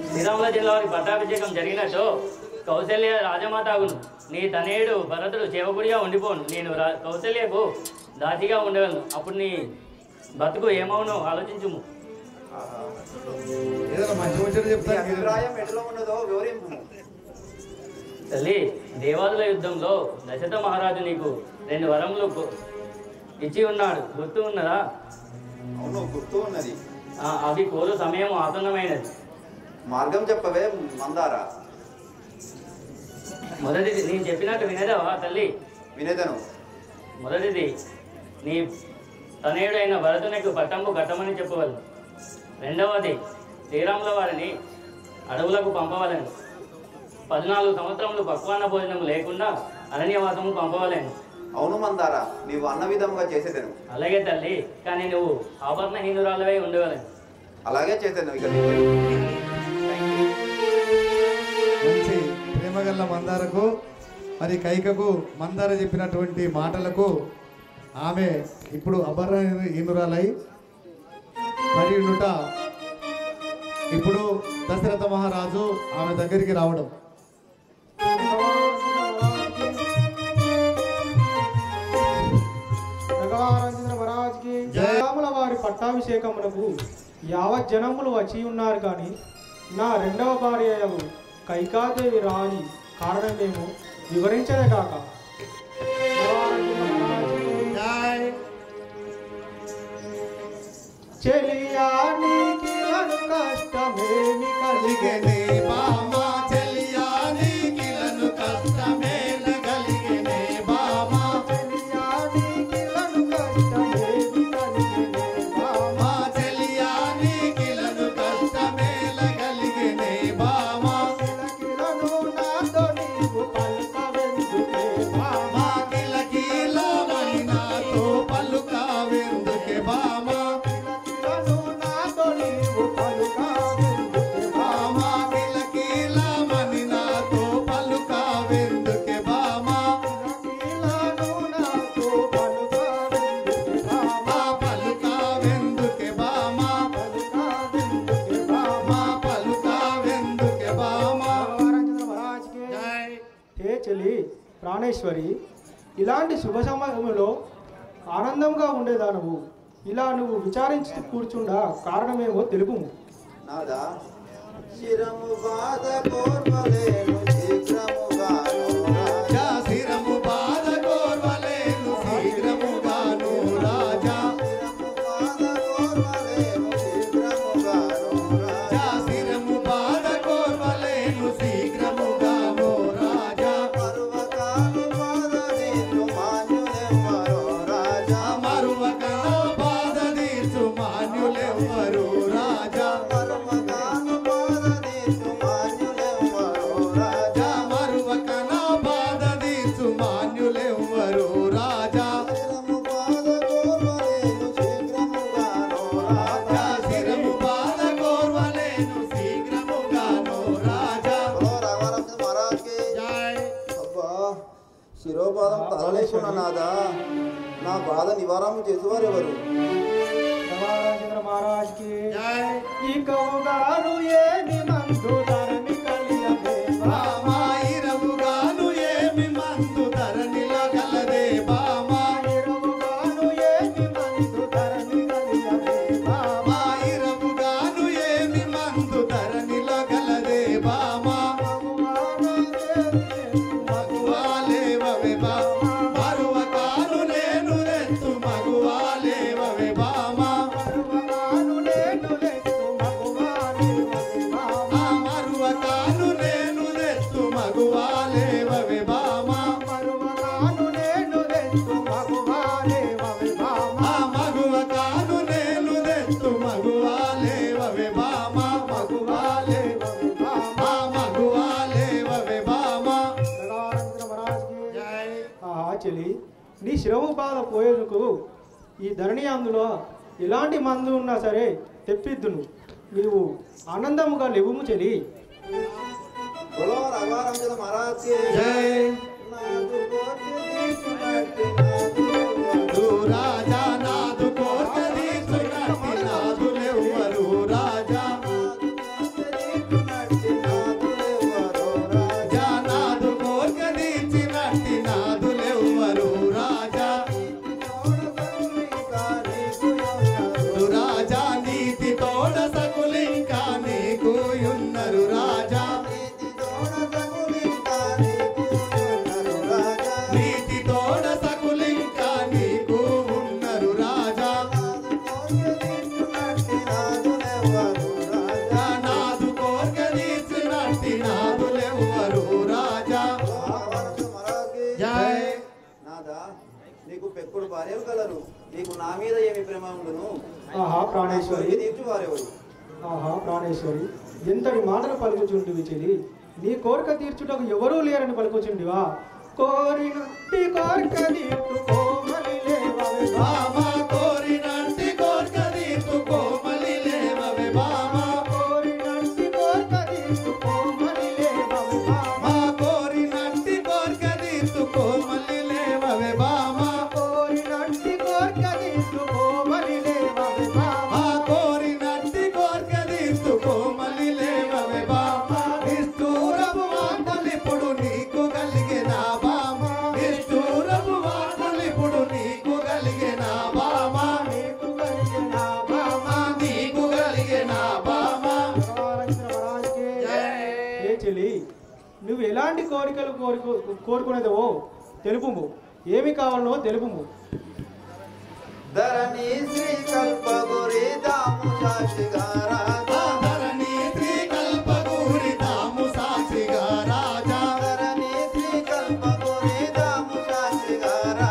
శ్రీరామచంద్రుల వారికి పట్టాభిషేకం జరిగినచో కౌశల్య రాజమాత అగును నీ తనేడు భరతుడు సేవకుడిగా ఉండిపోను నేను కౌశల్యకు దాసిగా ఉండగలను అప్పుడు నీ బతుకు ఏమవునో ఆలోచించుము ఏదైనా మంచి ముచ్చట చెప్తాను అభిప్రాయం ఎట్లా ఉన్నదో వివరింపు తల్లి దేవాదుల యుద్ధంలో దశరథ మహారాజు నీకు 2 వరములు ఇచ్చి ఉన్నాడు గుర్తు ఉన్నదా అవును గుర్తు ఉన్నది అవి కోరు సమయం ఆసన్నమైనది మార్గం చెప్పవే మందారా మొదటిది నేను చెప్పినట్టు వినేదావా తల్లి వినేదను మొదటిది నీ తనయుడైన భరతునికి పట్టంబు కట్టమని చెప్పవలను రెండవది శ్రీరాముల వారిని అడవులకు పంపవలను 14 సంవత్సరములు పక్వాన్న భోజనం లేకుండా అరణ్యవాసము పంపవలేను అవును మందారా నీవు అన్న విధముగా చేసేదను అలాగే తల్లి కానీ నువ్వు ఆభరణహీనురాలవై ఉండవలను అలాగే చేసేదను ఇక మంచి ప్రేమగల్ల మందారకు మరి కైకకు మందార చెప్పినటువంటి మాటలకు ఆమె ఇప్పుడు అభరణహీనురాలై మరి ఉండుట ఇప్పుడు దశరథ మహారాజు ఆమె దగ్గరికి రావడం రాముల వారి పట్టాభిషేకమునకు యావత్ జనములు వచ్చి ఉన్నారు కానీ నా రెండవ భార్య కైకాదేవి రాని కారణమేమో వివరించదే కాక చెలియానికి కష్టమేమి కలిగేనే బామా చెలియానికి కష్టమేమి కలిగేనే బామా చెలియానికి కష్టమేమి కలిగేనే బామా చెలియానికి కష్టమేమి కలిగేనే బామా కిలకిలను నాతో నీవు పలుకవెందుకే బామా కిలకిలమని నాతో పలుకవెందుకే బామా ప్రాణేశ్వరి, ఇలాంటి శుభ సమయంలో ఆనందంగా ఉండేదానవు ఇలా నువ్వు విచారించి కూర్చుండా కారణమేమో తెలుపుము. నాదా శిరము బాధ కోర్వలేను శీఘ్రముగాను రాజా, శిరము బాధ కోర్వలేను శీఘ్రముగాను రాజా, శిరము బాధ కోర్వలేను శీఘ్రముగాను రాజా, మరువకాను బాధ నీకు మాన్యులెవ్వరో రాజా, మరువకాను బాధ తీర్చు మాన్యులెవ్వరు రాజా, మరువకాను బాధ నీకు మాన్యులెవ్వరో రాజా, మరువకనా బాధ తీర్చు మాన్యులెవ్వరు రాజా, శిరము బాధ కోర్వలేను శీఘ్రముగాను రాజా, శిరము బాధ కోర్వలేను శీఘ్రముగాను రాజా. మహారాజ్కి అబ్బా శిరోపాదం తలలేకున్నా నాదా, నా బాధ నివారణ చేసేవారెవరు? రామచంద్ర మహారాజ్కి ఇకవుగాను ఏమి మందు ధరణి కలియదే బామా ఇరవుగాను ఏమి మందు ధరణిలో గలదే బామా, ఇరవుగాను ఏమి మందు ధరణి కలియదే బామా ఇరవుగాను ఏమి మందు ధరణిలో గలదే బామా, మగువాలేవవే బామా, మరువకాను నేను రెత్తు మగువాలేవవే బామా, మరువగాను నేను లెక్కు మగువాలేవవే బామా, మరువకాను నేను రెత్తు మగువాలేవవే బామా, మరువగాను నేను లెక్కు మగువాలేవవే బామా, మగువకాను నేను రెత్తు మగువాలేవవే బామా, మగువాలేవవే బామా, మగువాలేవవే బామా. రామచంద్ర మహారాజ్కి ఆహా చెలి, నీ శిరము బాధ పోయేందుకు ఈ ధరణి అందులో ఎలాంటి మందు ఉన్నా సరే తెప్పిద్దును, నీవు ఆనందముగా లేవుము చెలి. బోలో రఘురామచంద్ర మహారాజ్కి జై నాదు కోర్కె తీసుకున్నట్టి నాదు రాజా నాదు కోర్క తీర్చునట్టి నాదులెవ్వరు రాజా, రాజా నాదు కోర్క తీర్చినట్టి నాదులెవ్వరు రాజా, రాజా నీతి తోడ సకులింకా నీకు యున్నరు రాజా, నీతి తోడ సకులింకా నీకు ఉన్నరు రాజా, నాదు కోర్క తీర్చినట్టి నాదులెవ్వరు రాజా. జై నాదా నీకు పెక్కుడు భార్యలు కలరు, నీకు నా మీద ఏమి ప్రేమ ఉండును? ఆహా ప్రాణేశ్వరి, తీర్చు వారెవరు? ఆహా ప్రాణేశ్వరి, ఎంతటి మాటలు పలుకుచుంటివి చెలి, నీ కోరిక తీర్చుటకు ఎవరూ లేరని పలుకుచుండివా? కోరినట్టి కోరిక తీర్చుకోమని లేవవే బామా, కోరినట్టి కోర్క తీర్చుకోమలి లేవవే బామా, కోరినట్టి కోరిక తీర్చుకోమని లేవవే మా కోరినట్టి కోర్క తీర్చుకోమలి లేవవే బామా, కోరినట్టి కోరిక తీర్చుకోమని లేవవే మా కోరినట్టి కోర్క తీర్చుకోమలి లేవవే బామా, నిష్ఠూరపు వాటలిప్పుడు నీకు కలిగేనా బామా, నిష్ఠూరపు వాటలిప్పుడు నీకు కలిగేనా బామా, నీకు కలిగిన బామా. నీకు కలిగేనా బామా. ఏ చెలి, నువ్వు ఎలాంటి కోరికలు కోరుకునేదవో తెలుపుము, ఏమి కావాలనో తెలుపుము. ధరణి శ్రీ కల్పగురి దాము సాక్షిగారా, ధరణి శ్రీ కల్పగూరి దాము సాక్షిగా రాజా, ధరణి శ్రీ కల్పగురి దాము సాక్షిగారా,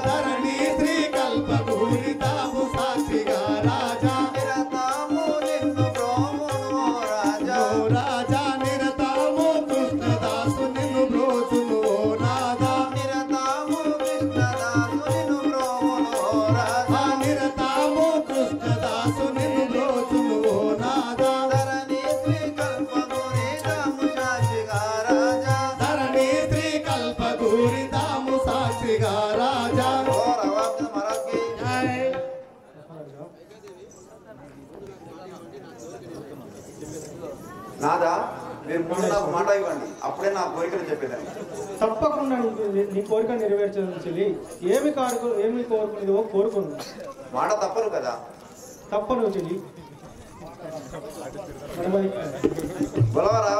ధరణి శ్రీ కల్పగూరి దాము సాక్షిగా రాజా, నిరతము నిన్ను ప్రోమును రాజా, ఓ రాజా నిరతాము కృష్ణదాసు నిన్ను బ్రోచును ఓ నాదా, నిరతము కృష్ణదాసు నిన్ను ప్రోమును రాజా, నిరతాము కృష్ణదాసు నిన్ను బ్రోచును ఓ నాదా, ధరణి శ్రీ కల్పగురి దాము సాక్షిగారా, ధరణి శ్రీ కల్పగూరి దాము సాక్షిగా రాజా. ఓ రఘురామచంద్ర మహారాజ్కి నాదా మీరు ముందు నాకు మాట ఇవ్వండి, అప్పుడే నా కోరికలు చెప్పేదాన్ని. తప్పకుండా నీ కోరిక నెరవేర్చదు చెల్లి. ఏమి కోరుకునేదో కోరుకును. మాట తప్పరు కదా? తప్పను చెల్లి. బలవరా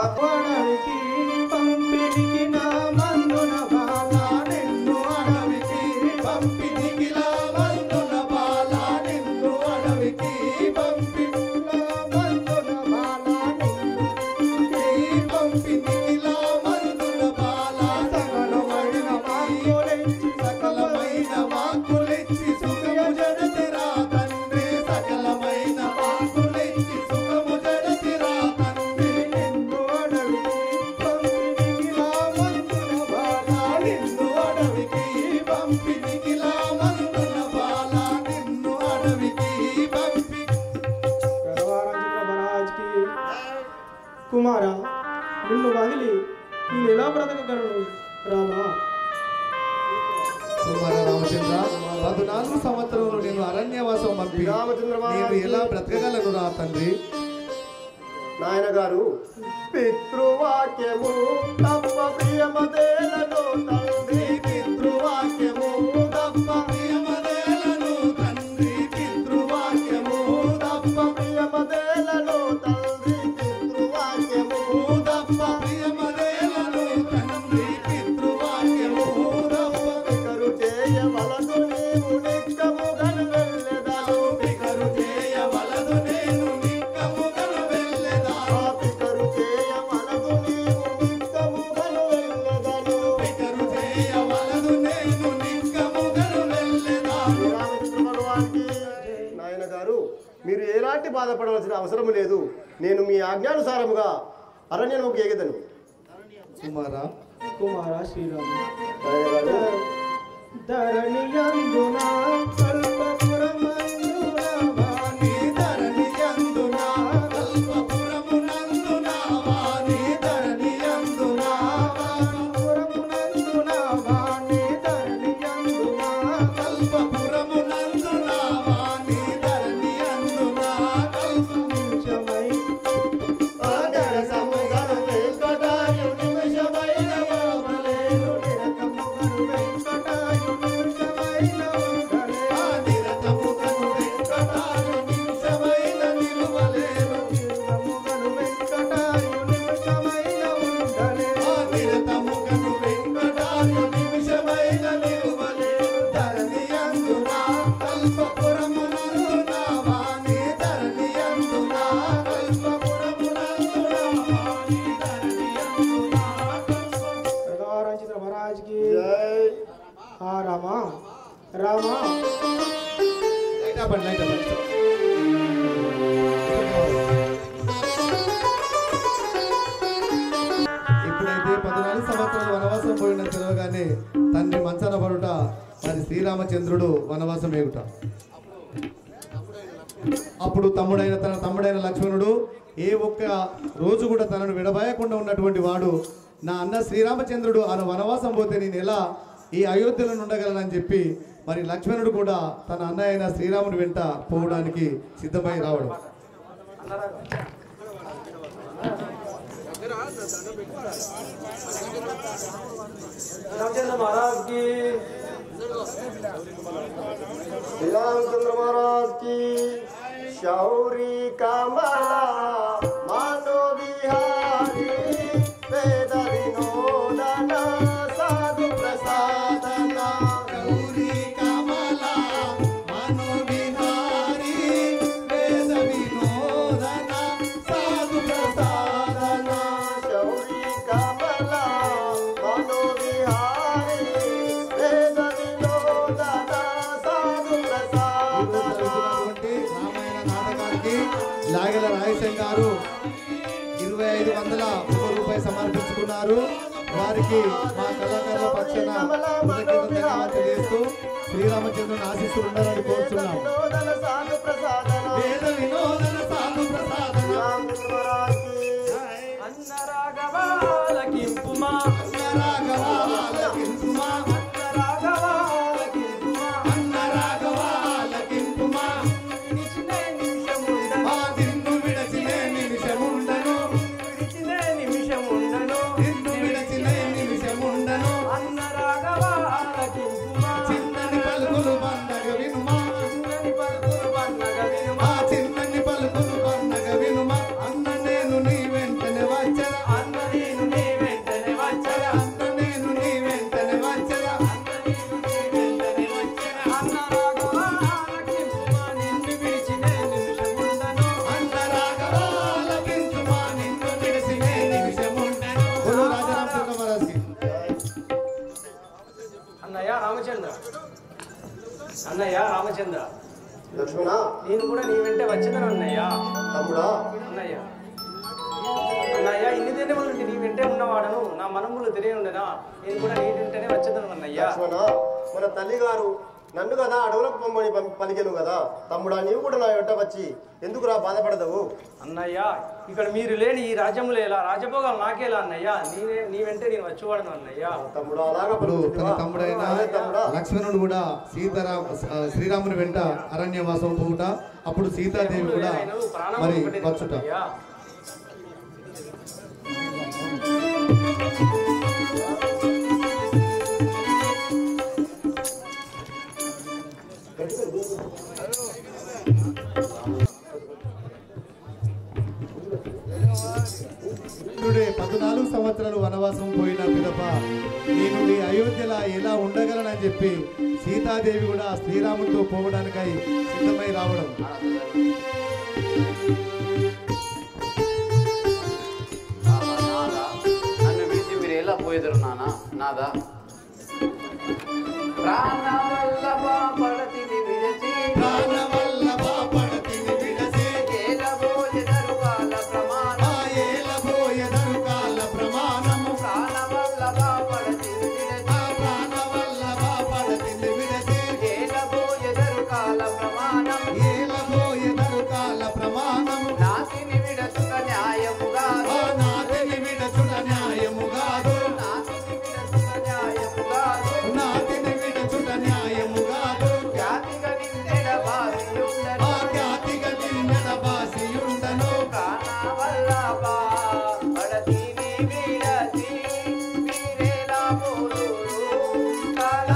పంపిణీకి నా మందున బాలా నిన్ను అడవికి పంపిణీకి నా మందున బాలా నిన్ను అడవికి పంపిణీకి నా మందున బాలా నిన్ను పంపిణీకి నా మందున బాలా సకలమైన వాక్కులెచ్చి సుఖము జడతిరా తండ్రి సకలమైన వాక్కులెచ్చి సుఖము జడతిరా తండ్రి నిన్ను అడవికి పంపిణీకి నా మందున బాలా నిన్ను అడవికి పంపిణీకి నా మందున బాలా నిన్ను అడవికి పంపి కుమారా నిన్ను వదిలి నేను ఎలా బ్రతకగలను రామా? కుమార రామచంద్ర 14 సంవత్సరంలో నేను అరణ్యవాసం పంపి నేను ఎలా బ్రతకగలను రా తండ్రి? నాయన గారు పితృవాక్యము తప్ప ప్రియమదేలను తండ్రి పితృవాక్యము తప్ప ప్రియమదేలను తండ్రి పితృవాక్యము తప్ప ప్రియమదేలను తండ్రి పితృవాక్యము తప్ప ప్రియమదేలను తండ్రి పితృవాక్యము తప్ప పికరు చేయవలదు నీవు నిక్కముగను వెళ్ళెదను పికరు చేయవలదు నేను నిక్కముగను వెళ్ళెదను పికరు చేయవలదు నీవు నిక్కముగను వెళ్ళెదను పికరు చేయవలదు నేను నిక్కముగను వెళ్ళెదను. నాయన గారు మీరు ఎలాంటి బాధపడవలసిన అవసరం లేదు. నేను మీ ఆజ్ఞానుసారముగా అరణ్యముకు ఎగదను. కుమార శ్రీరామ ధరణియందున కల్పపురమందున వాణి ధరణియందున కల్పపురమునందున వాణి ధరణియందున కల్పపురమునందున వాణి ధరణియందున కల్పపురమునందున వాణి ధరణియందున కల్పనిమిషమై ఆదర సముగను వెంకటాయు నిమిషమైన వామలేను నిరకముగను వెంకటాయు నిమిషమైన ఉండలే ఆదిరతముగను వెంకటాయు నిమిషమైన నిలువలేను నిరకముగను వెంకటాయు నిమిషమైన ఉండలే ఆదిరతముగను వెంకటాయు నిమిషమైన నిలువలేను ధరణియందున కల్పపురమునందున వాణి ధరణియందున కల్పపురమునందున వాణి ధరణియందున महाराज की जय। हाँ रामा रामा ఇప్పుడైతే 14 సంవత్సరాలు వనవాసం పోయిన తెలవగానే తండ్రి మంచాన పడుట మరి శ్రీరామచంద్రుడు వనవాసం ఏగుట. అప్పుడు తన తమ్ముడైన లక్ష్మణుడు ఏ ఒక్క రోజు కూడా తనను విడబాయకుండా ఉన్నటువంటి వాడు నా అన్న శ్రీరామచంద్రుడు ఆయన వనవాసం పోతే నేను ఎలా ఈ అయోధ్యలో ఉండగలనని చెప్పి మరి లక్ష్మణుడు కూడా తన అన్న అయిన శ్రీరాముని వెంట పోవడానికి సిద్ధమై రావడం. रामचंद्र महाराज की श्री रामचंद्र महाराज की शौरी कमला मानो बिहारी वेद विनोदन साधु प्रसादन शौरी कमला मानो बिहारी वेद विनोदन साधु प्रसादन शौरी कमला मानो बिहारी वेद विनोदन साधु प्रसादन. లాగల రాయసం గారు 2500 రూపాయలు సమర్పించుకున్నారు. వారికి మా కళాకారుల పక్షాన కృతజ్ఞతలు తెలియజేస్తూ శ్రీరామచంద్రుని ఆశీస్సులు ఉండాలని కోరుతున్నాం. వేద వినోదన సాధు ప్రసాదన అన్న రాఘవాలకింపుమా అన్న రాఘవాలకింపుమా అన్న రాఘవాలకింపుమా అన్న రాఘవాలకింపుమా నిలిచినే నిమిషముండను ఆ నిన్ను విడచినే నిమిషముండను విడిచినే నిమిషముండను అన్నయ్య రామచంద్ర, లక్ష్మణ, నేను కూడా నీ వెంటే వచ్చేదను అన్నయ్య. తమ్ముడా, అన్నయ్య అన్నయ్య ఇన్ని దినముల నుండి నీ వెంటే ఉన్నవాడను, నా మనములు తెలియనుండనా, నేను కూడా నీ వెంటనే వచ్చేదను అన్నయ్య. లక్ష్మణ, మన తల్లి గారు నన్ను కదా అడవులకు పొమ్మని పలికెను కదా. తమ్ముడా, నీవు కూడా నా వెంట వచ్చి ఎందుకురా బాధపడదవు? అన్నయ్య ఇక్కడ మీరు లేని ఈ రాజ్యములు ఎలా, రాజభోగాలు నాకేలా అన్నయ్య, నీ వెంటే నేను వచ్చేవాడను అన్నయ్య. తమ్ముడు అలాగా ఇప్పుడు తన తమ్ముడైన లక్ష్మణుడు కూడా శ్రీరాముని వెంట అరణ్యవాసం పోవుట, అప్పుడు సీతాదేవి కూడా మరి వచ్చుట. కృష్ణుడే 14 సంవత్సరాలు వనవాసం పోయిన పిదప నేను నీ అయోధ్యలా ఎలా ఉండగలనని చెప్పి సీతాదేవి కూడా శ్రీరాముడితో పోవడానికై సిద్ధమై రావడం. నన్ను విడిచి మీరు ఎలా పోయేదరు నాదా? ప్రాణవల్లభ పడతిని విడచి ఏలబోయెదరు కాల ప్రమాణము ప్రాణవల్లభ పడతిని విడచి ఏలబోయెదరు కాల ప్రమాణము నాతిని విడచుట న్యాయము కాదు జాతిగా నిండెడ భాసియుండను ప్రాణవల్లభ పడతిని విడచి వీరేలా పోదురు కాల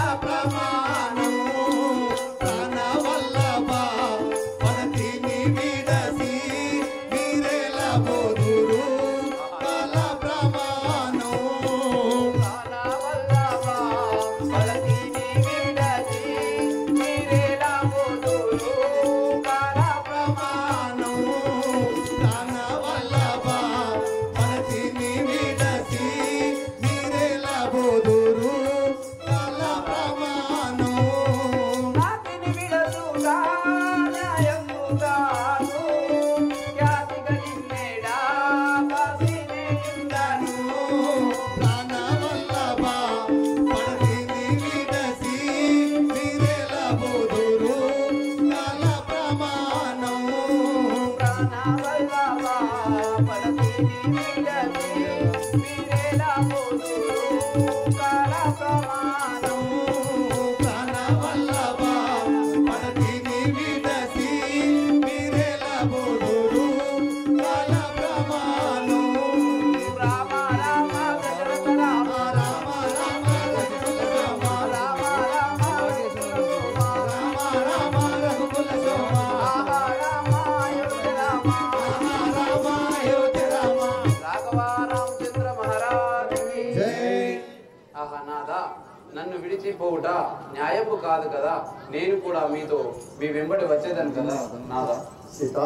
నన్ను విడిచిపోవుట న్యాయము కాదు కదా, నేను కూడా మీతో మీ వెంబడి వచ్చేదాను కదా నాదా. సీత,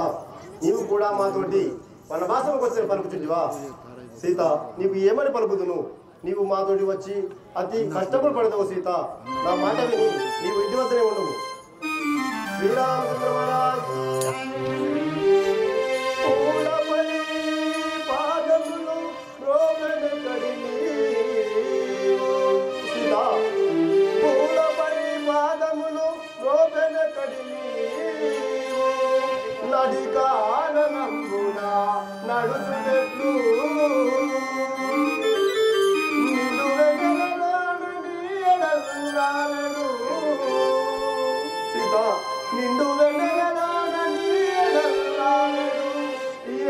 నీవు కూడా మాతోటి వనవాసంకి వచ్చిన పలుకుచుంటివా? సీత, నీవు ఏమని పలుకుదును? నీవు మాతోటి వచ్చి అతి కష్టపడి పడతావు సీత. నా మాట విని నీవు ఇంటి వద్దనే ఉండవు. శ్రీరామచంద్ర మహారాజ్ నడికానంబునా నడుచుటెట్లు నిన్ను వెగలనాడు నీయడల్లానడు. సీత, నిన్ను వెగలనాడు నీయడల్లానడు.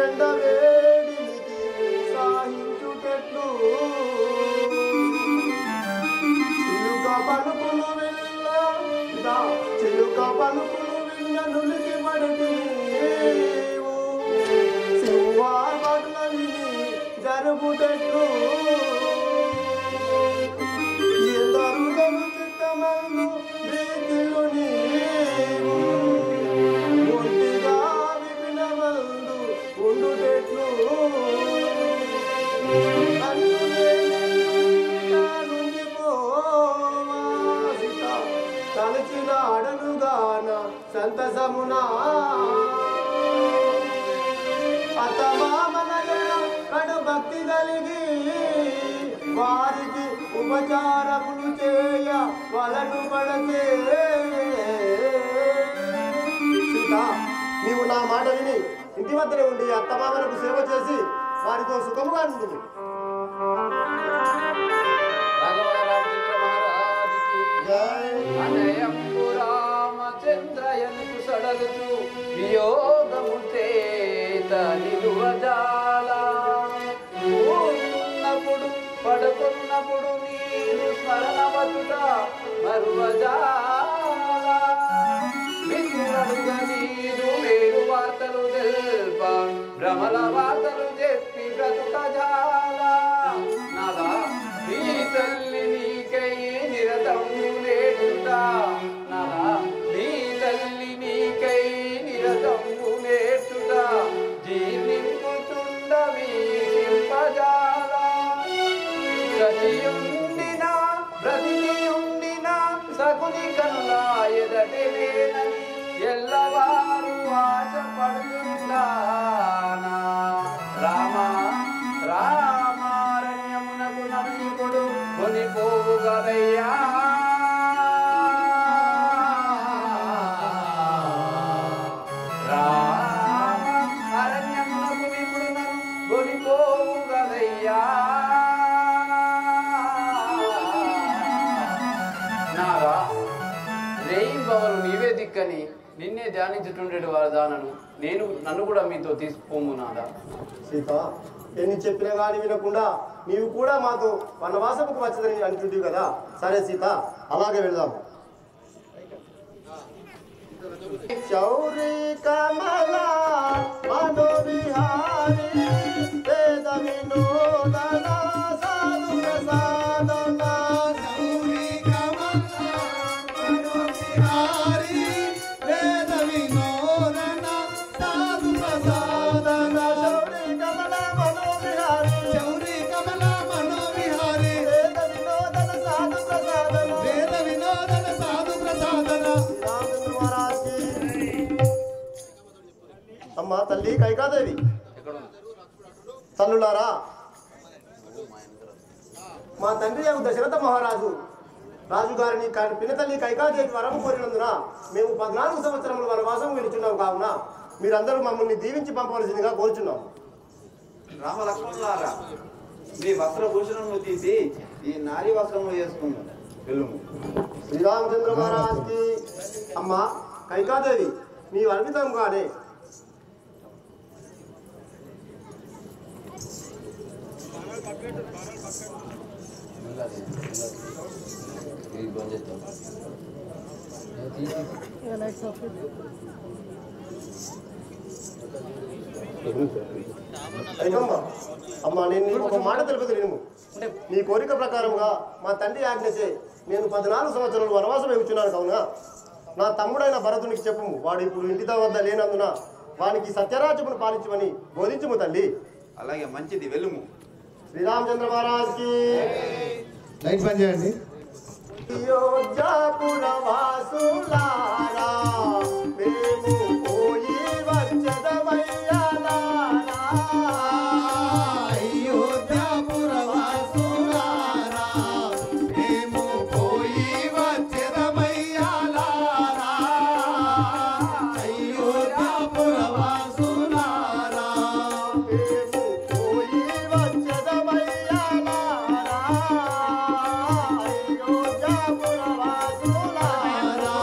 ఎండ వేడినికి సాహించుటెట్లు చిలుక పలుకులు వెళ్ళ చిలుక పలుకులు విన్ననులికి పడితే సింహాపట్లని జరుగుటెట్లు ఎందరుగను చిత్తమందు ప్రీతిలు నీవు ఒంటిగా విపినమందు ఉండుటెట్లు తలచి చూసిన అడలుగాన సంతసమునా అతమామనల కడు భక్తి కలిగి వారికి ఉపచారములు చేయ వలడు పడతే సీత నీవు నా మాట విని ఇంటి వద్దనే ఉండి అత్తమామలకు సేవ చేసి వారితో సుఖముగా ఉంటుంది. రామచంద్రయను సడలుచు వియోగము చేత నిలువజాల కూర్చున్నప్పుడు పడుకున్నప్పుడు నీరు స్మరణవతుట మరువజాల మిత్రుడుగా నీరు మేలు వార్తలు తెల్ప భ్రమల వార్తలు చెప్పి బ్రతుక జాల నాదా నీ తల్లి నీకై నిరతము నేడుతా నాదా నీ తల్లి నీకై నిరతము నేడుతా జీర్ణింపుతుండ వీరింపజాల సతియుండిన బ్రతికియుండిన సకుని కనులా ఎదటేనని ఎల్లవారు ఆశపడుతుందానా రామ రామారణ్యమునకు నన్నిపుడు కొనిపోవు గదయ్యా రామ అరణ్యమునకు నిపుడు నన్ను కొనిపోవు గదయ్యా నారా రేయింబవరు నీవే దిక్కని నిన్నే ధ్యానించుతుండేటి వారు దానను నన్ను కూడా మీతో తీసుకుపోము నాదా. సీత ఎన్ని చెప్పినా కానీ వినకుండా నీవు కూడా మాతో వనవాసముకు వచ్చదని అంటుంటివి కదా. సరే సీత అలాగే వెళ్దాం. చౌరీ కమల మనోవిహారి వేద వినోదన సాధు ప్రసాదన చౌరీ కమల మనోవిహారి వేద వినోదన సాధు ప్రసాదన చౌరీ కమల మనోవిహారి చౌరీ కమల మనోవిహారి వేద వినోదన సాధు ప్రసాదన వేద వినోదన సాధు ప్రసాదన అమ్మ తల్లి కైకాదేవి తల్లులారా, మా తండ్రి దశరథ మహారాజు రాజుగారిని పిన తల్లి కైకాదేవి వరము కోరినందున మేము 14 సంవత్సరముల వనవాసం వెళుచున్నాం. కావున మీరందరూ మమ్మల్ని దీవించి పంపవలసిందిగా కోరుచున్నాం. రామలక్ష్మణులారా, మీ వస్త్రభూషణము తీసి ఈ నారీ వస్త్రము వేసుకుందాం. వెళ్ళము. శ్రీరామచంద్ర మహారాజ్కి అమ్మ కైకాదేవి నీవు అర్పితంగానే అమ్మా నేను నీకు ఒక మాట తెలుపుతు నేను నీ కోరిక ప్రకారంగా మా తండ్రి ఆజ్ఞచే నేను 14 సంవత్సరాలు వనవాసం వెళ్తున్నాను. కావున నా తమ్ముడైన భరతునికి చెప్పుము. వాడు ఇప్పుడు ఇంటి వద్ద లేనందున వానికి సత్యరాజ్యమును పాలించమని బోధించుము తల్లి. అలాగే మంచిది, వెళ్ళుము. శ్రీరామచంద్ర మహారాజ్కి లైట్ బంద్ చేయండి. అయోధ్యాపురవాసులారా మేము పోయి వచ్చదమయ్యారా. అయోధ్యాపురవాసులారా మేము పోయి వచ్చదమయ్యారా. అయోధ్యాపురవాసులారా మేము పోయి వచ్చదమయ్యారా. అయోధ్యాపురవాసులారా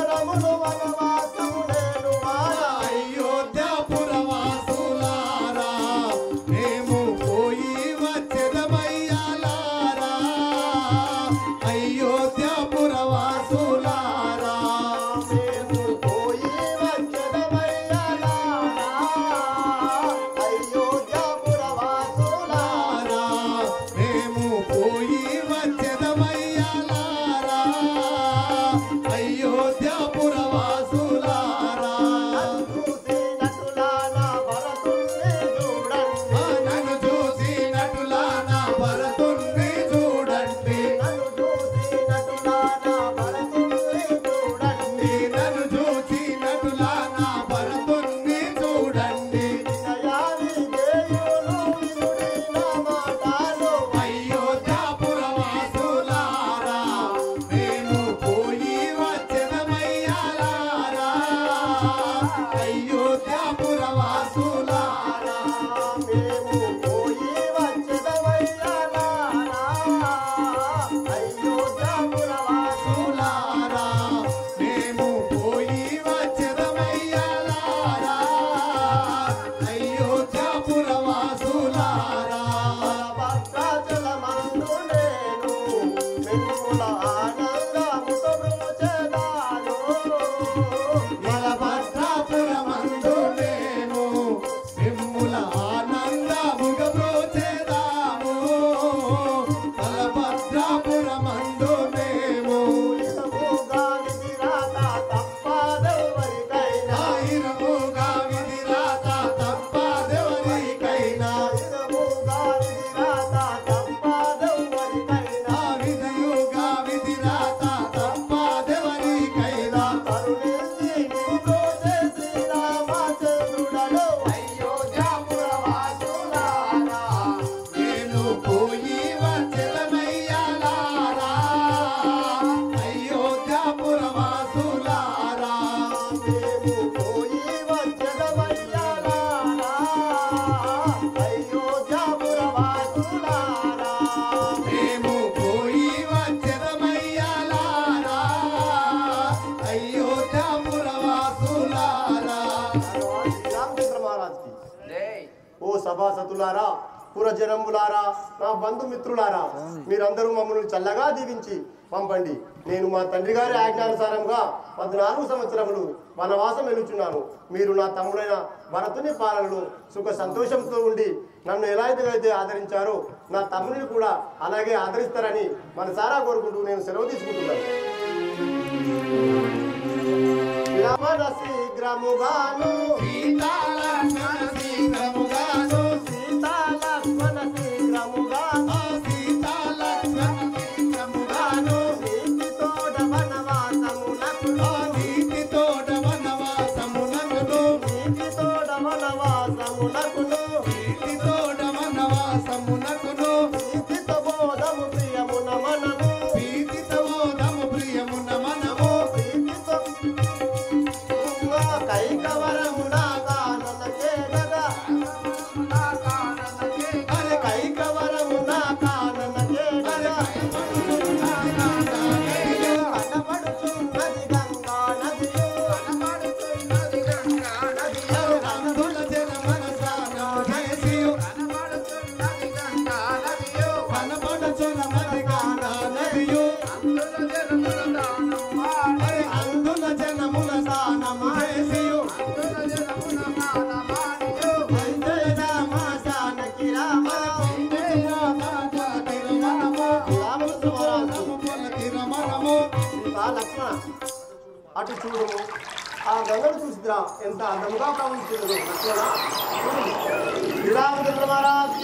సంవత్సరములు వనవాసము నేను మారా అయోధ్యాపురవాసులారా మేము పోయి వచ్చెదమయ్యాలారా అయోధ్యాపురవాసులారా మేము పోయి వచ్చెదమయ్యాలారా అయోధ్యాపురవాసులారా మేము పోయి వచ్చెదమయ్యాలారా అయోధ్యాపురవాసులారా నన్ను చూసినట్టులా నా భరతుణ్ణి చూడండి నన్ను చూసినట్టులా నా భరతుణ్ణి చూడండి అయోధ్యాపురవాసులారా మేము పోయి వచ్చెదమయ్యాలారా అయోధ్యాపురవాసులారా మేము పోయి వచ్చెదమయ్యాలారా అయోధ్యాపురవాసులారా మేము పోయి వచ్చెదమయ్యాలారా అయోధ్యాపురవాసులారా భద్రాచలమందు నేను మిమ్ముల ఆనందముతో బ్రోచెదాను. బలభద్రాపురమందు నేను మిమ్ముల ఆనందముగా బ్రోచెదాము బలభద్రాపురమందు మేము ఇరముగా విధిరాత తప్పదెవరికైనా. ఆయిరముగా విధిరాత తప్పదెవరికైనా ఇరముగా విధిరాత తప్పదెవరికైనా. విధియుగా విధిరాత తప్పదెవరికైనా కరుణించి నిన్ను చేసి రామచంద్రుడను అయోధ్యాపురవాసులారా నేను పోయి వచ్చెదమయ్యాలారా అయోధ్యాపురవాసులారా మేము పోయి వచ్చెదమయ్యాలారా అయోధ్యాపురవాసులారా మేము పోయి వచ్చెదమయ్యాలారా అయోధ్యాపురవాసులారా శ్రీరామచంద్ర మహారాజ్కి ఓ సభాసతులారా పురజనంబులారా నా బంధుమిత్రులారా మీరందరూ మమ్మల్ని చల్లగా దీవించి పంపండి. నేను మా తండ్రి గారి ఆజ్ఞానుసారంగా 14 సంవత్సరములు వనవాసం వెలుచున్నాను. మీరు నా తమ్ముడైన భరతుని పాలనలో సుఖ సంతోషంతో ఉండి నన్ను ఎలా అయితే ఆదరించారో నా తమ్ముడిని కూడా అలాగే ఆదరిస్తారని మనసారా కోరుకుంటూ నేను సెలవు తీసుకుంటున్నాను. రమణ శీఘ్రముగాను సీతాలక్ష్మణ శీఘ్రముగాను సీతాలక్ష్మణ శీఘ్రముగాను సీతాలక్ష్మణ శీఘ్రముగాను నీతితోడ వనవాసమునకును నీతితోడ వనవాసమునకును నీతితోడ వనవాసమునకును నీతితోడ వనవాసమునకును నీతితో బోధము ప్రియమున మనము ప్రీతితోదము ప్రియమున మనము ప్రీతితో కైకవరమున కాననకే గదా అరే కైకవరమున కాననకే గదా కనబడుచున్నది గంగా నదియు అందుల జన మనసానము చేసియు కనబడుచున్న మది గంగా నదియు అరే అందుల జనముల స్నానము చేసియు జయ రామాసానకి రామ లక్ష్మణ అటు చూడము ఆ గంగను చూసిరా ఎంత అందంగా ప్రవహిస్తుందో లక్ష్మణ శ్రీరామచంద్ర మహారాజ్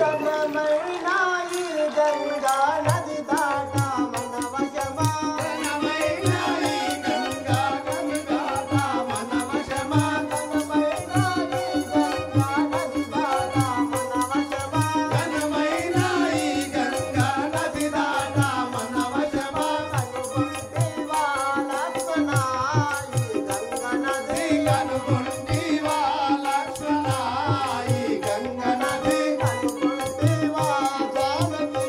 గంగమైన ఈ గంగా నది దాట మన వశమా గంగమైన ఈ గంగా నది దాట మన వశమా గంగమైన ఈ గంగా నది దాట మన వశమా ఘనమైన ఈ గంగా నది దాట మన వశమా కనుగొంటివా లక్ష్మణ ఈ గంగా నది కనుగొంటివా లక్ష్మణ ఈ గంగా నది కనుగొంటివా జానకి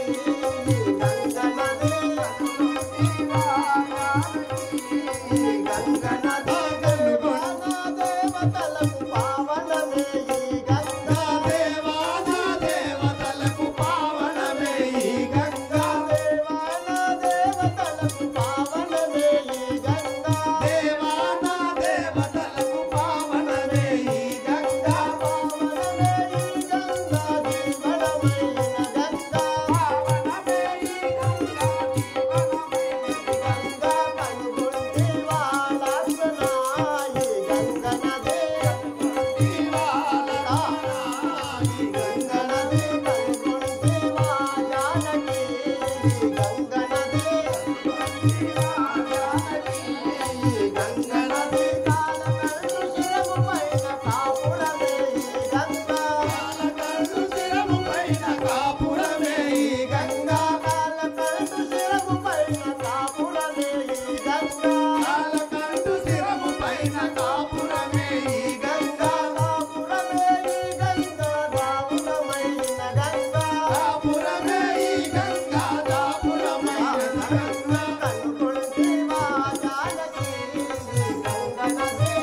గంగ నది దేవానా దేవతలకు పావనమే ఈ గంగా దేవానా దేవతలకు పావనమే ఈ గంగా దేవానా దేవతలకు పావనమే ఈ గంగా దేవానా దేవతలకు పావనమే ఈ గంగా పావనమే ఈ గంగా జీవనమైన గంగా పావనమే ఈ గంగా గంగా కనుగొంటి వాలాసనా ఈ గంగ నది ఈ గంగ నది కనుగొంటి వాజానకి గంగ నది గంగ నది కాలకల్లు శిరము పైన కాపురమే ఈ గంగా కళ్ళు శిరము పైన కాపురమే ఈ గంగా కాలకల్లు శిరము పైన కాపురమే ఈ గంగా కాలకంటు శిరము పైన కాపురమే ఈ గంగా కాపురమే ఈ గంగా దావులమైన గంగా కాపురమే ఈ గంగా దాపురమైన గంగా కనుగొంటి వాజానకి గంగ నది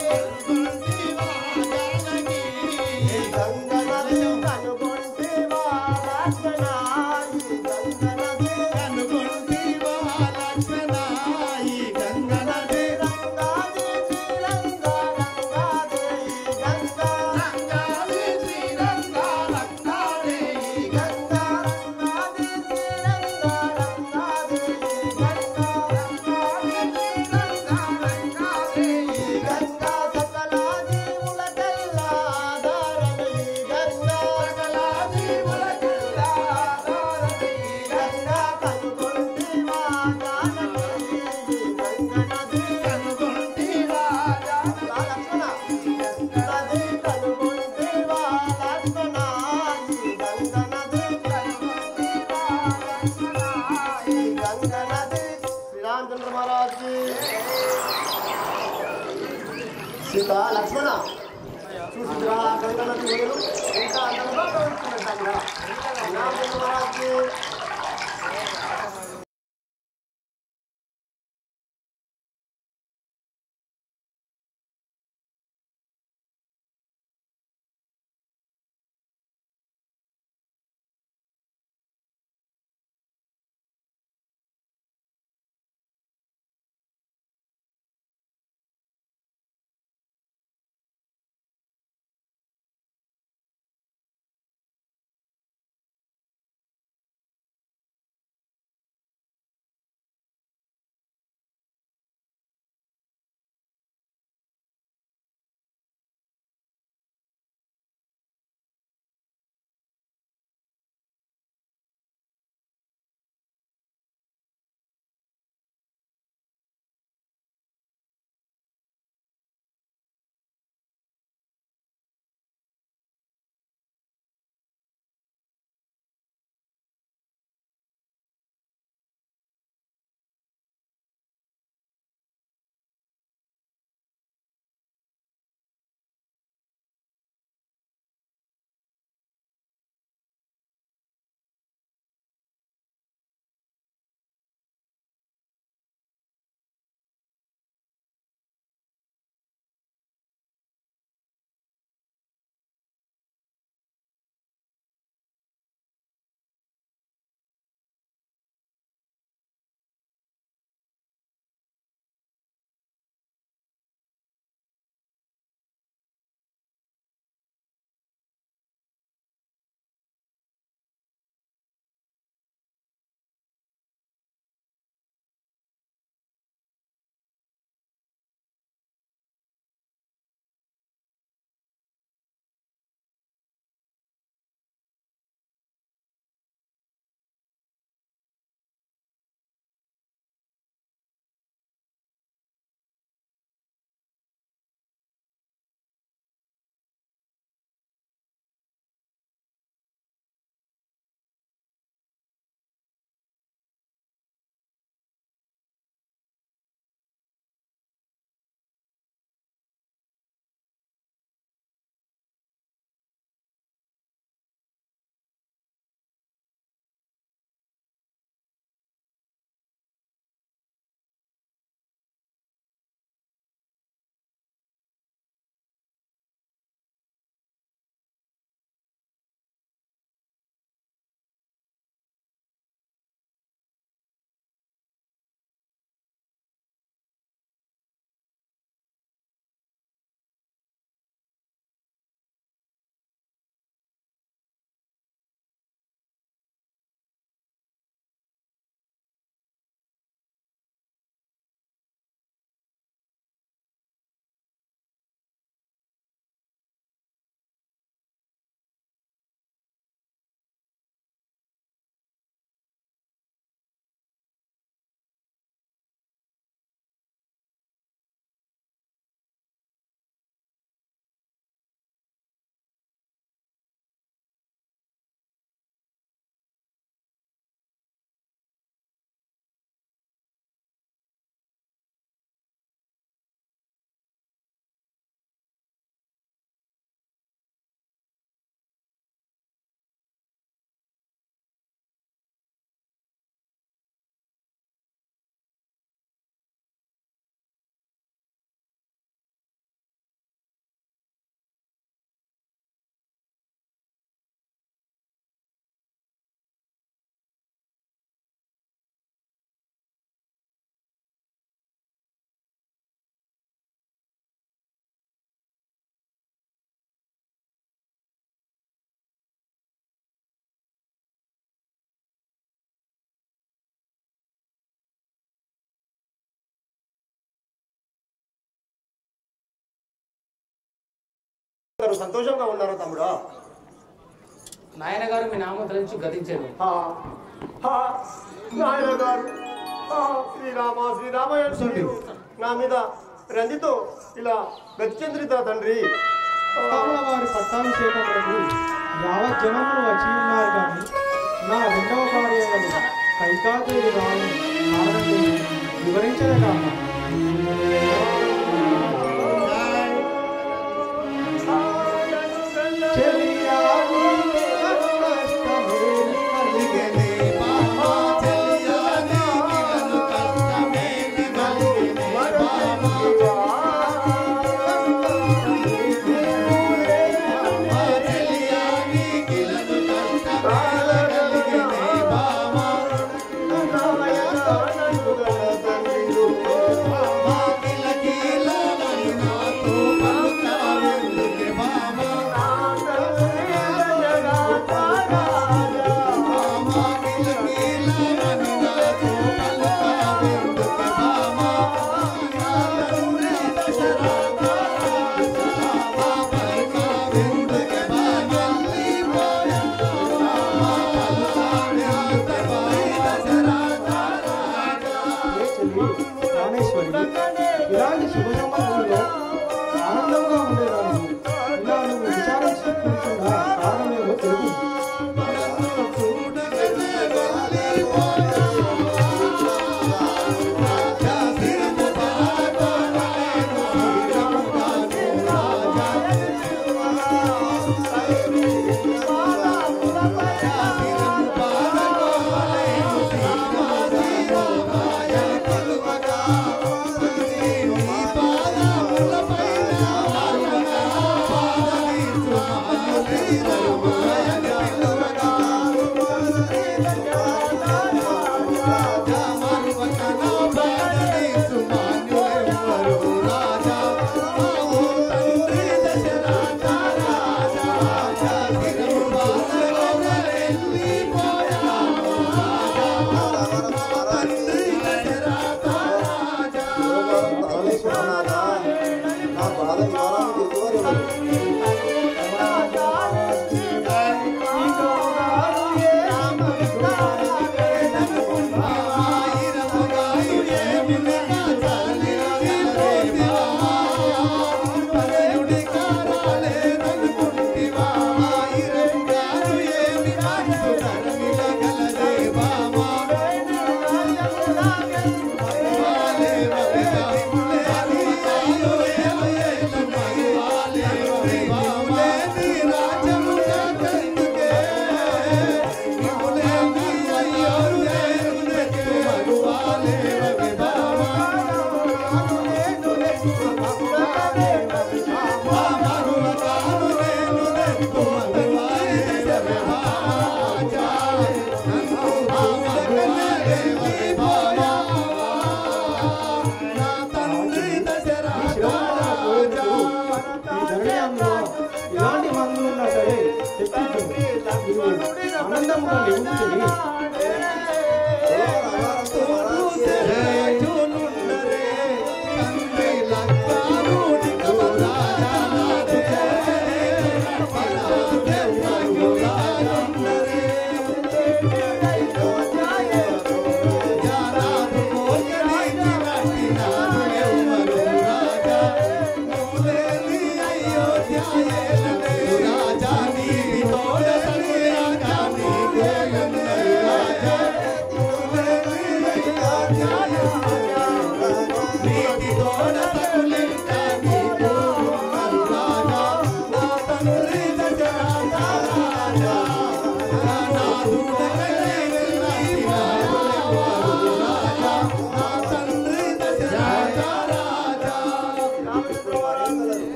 గంగ నది కనుగొంటి వాలక్షణ గంగ నది కనుగొంటివా లక్షణ ఈ గంగ నది రంగాది శ్రీరంగా రంగాదే ఈ గంగా రంగాది శ్రీరంగా రంగాదే ఈ గంగా రంగాది శ్రీరంగా రంగాదే ఈ గంగా రంగాది శ్రీరంగా రంగాదే ఈ గంగా సకల జీవులకెల్లా ఆధారమే ఈ గంగా సకల జీవులకెల్లా ఆధారమే ఈ గంగా కనుగొంటి వాజానకి గంగ నది కనుగొంటివా లక్షణ నది కనుగొంటి వాలక్షణ గంగ నది గంగ నది శ్రీరామచంద్ర మహారాజ్ కి సీత లక్ష్మణ చూసిరా గంగ నది ఒడ్డును ఎంత అందంగా ప్రవహిస్తున్న గంగ శ్రీరామచంద్ర మహారాజ్ కి సంతోషంగా ఉన్నారా తమ్ముడా? నాయన గారు మీ నామం తలంచి గతించారు. నాయన గారు శ్రీరామ శ్రీరామ నా మీద రందితో ఇలా గతిచంద్రిత తండ్రి. వారి పట్టాభిషేకములకు యావత్ జనములు వచ్చి ఉన్నారు కానీ నా రెండవ భార్యలు కైకాదేవి రాని వివరించలే కాక ఇలాంటి శుభ సంబంధంలో ఆనందంగా ఉండేదాన్ని ఇలా నువ్వు విచారించకుండా కారణమేమో తెలుగు. ఇలాంటి మందులు ఉన్నా సరే ఆనందంగా నిలుపుతుంది.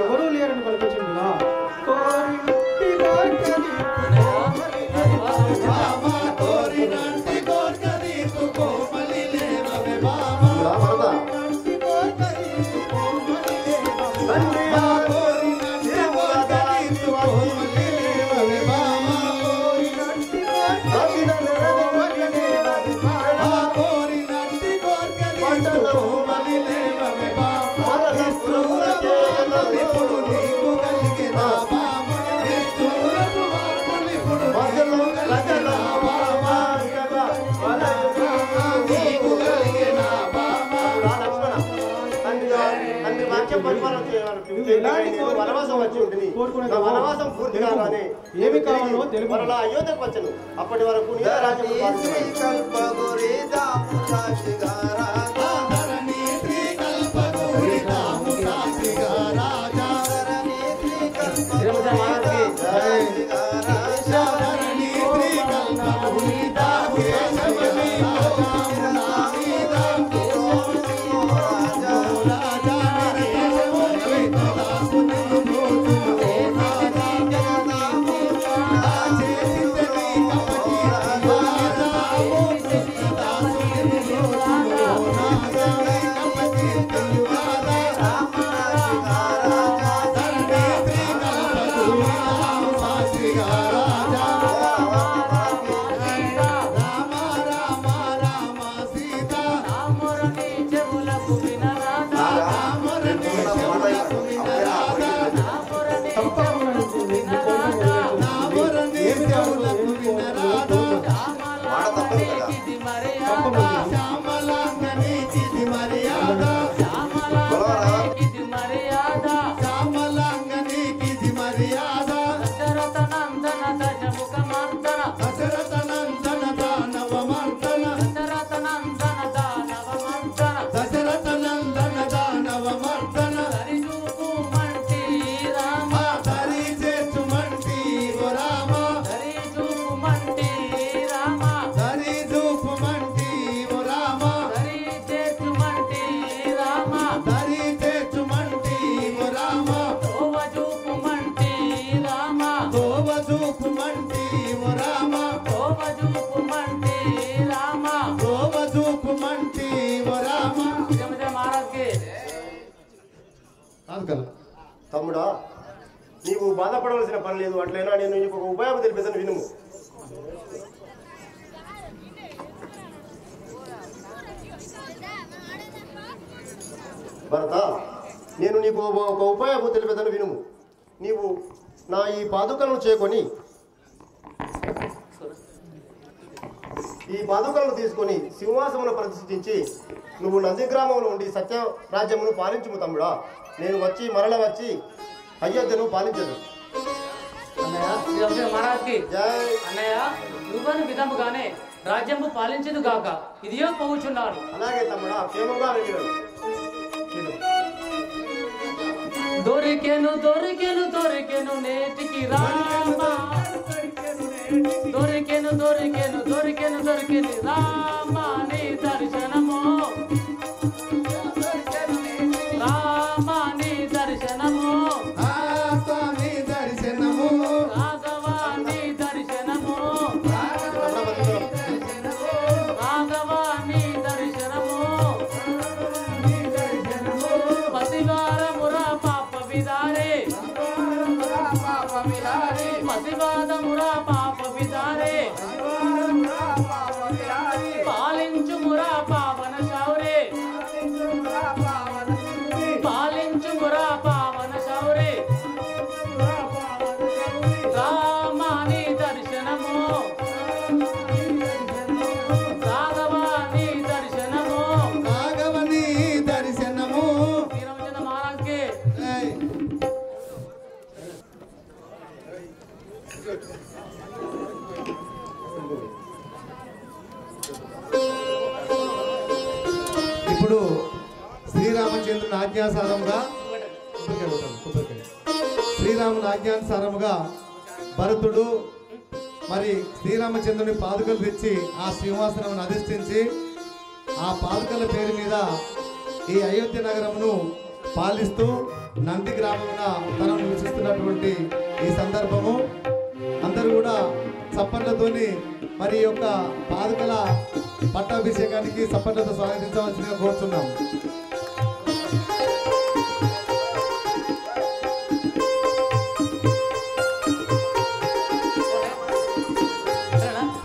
ఎవరూ లేరని పలికించిందిగా Happy పరిపాలన చేయాలి. నేను వనవాసం వచ్చి ఉంటుంది. నా వనవాసం పూర్తి కావాలని ఏమి కావాలో తెలుగు మరలా అయోధ్యకు వచ్చాను. అప్పటి వరకు నీ రాజ్యం తమ్ముడా, నీవు బాధపడవలసిన పని లేదు. అట్లయినా నేను నీకు ఒక ఉపాయం తెలిపేదని వినుము. భరత, నేను నీకు ఒక ఉపాయం తెలిపేదని వినుము. నీవు నా ఈ పాదుకలను చేకొని తీసుకొని సింహాసమును ప్రతిష్ఠించి నువ్వు నంది గ్రామంలో ఉండి సత్య రాజ్యమును పాలించుము తమ్ముడా. నేను మరల వచ్చి అయోధ్యను పాలించదు. అన్నయ్య నువ్వని విధముగానే రాజ్యము పాలించదు గాక ఇదియో పోవుచున్నాడు. అలాగే తమ్ముడా, క్షేమంగా వెళ్ళాడు. దొరికెను దొరికెను దొరికెను నేటికి రామ, దొరికెను దొరికెను దొరికెను దొరికెను రామ నీ దర్శనము, రామ నీ దర్శనము, రాఘవ నీ దర్శనము, రాఘవ నీ దర్శనము, పసివారమురా పాప విదారే, పసివాదమురా పాప విదారే, పాలించుమురా పావన శౌరే, పాలించుమురా పావన శౌరే, రామ నీ దర్శనము, రాఘవ నీ దర్శనము, రాఘవ నీ దర్శనము. శ్రీరామచంద్ర మహారాజ్కి ఇప్పుడు శ్రీరామచంద్రుని ఆజ్ఞాసారముగా భరతుడు మరి శ్రీరామచంద్రుని పాదుకలు తెచ్చి ఆ సింహాసనం అధిష్ఠించి ఆ పాదుకల పేరు మీద ఈ అయోధ్య నగరమును పాలిస్తూ నంది గ్రామమున తనను నివసిస్తున్నటువంటి ఈ సందర్భము అందరూ కూడా చప్పట్లతోని మరి యొక్క పాదుకల పట్టాభిషేకానికి చప్పట్లతో స్వాగతించవలసిందిగా కోరుతున్నాం.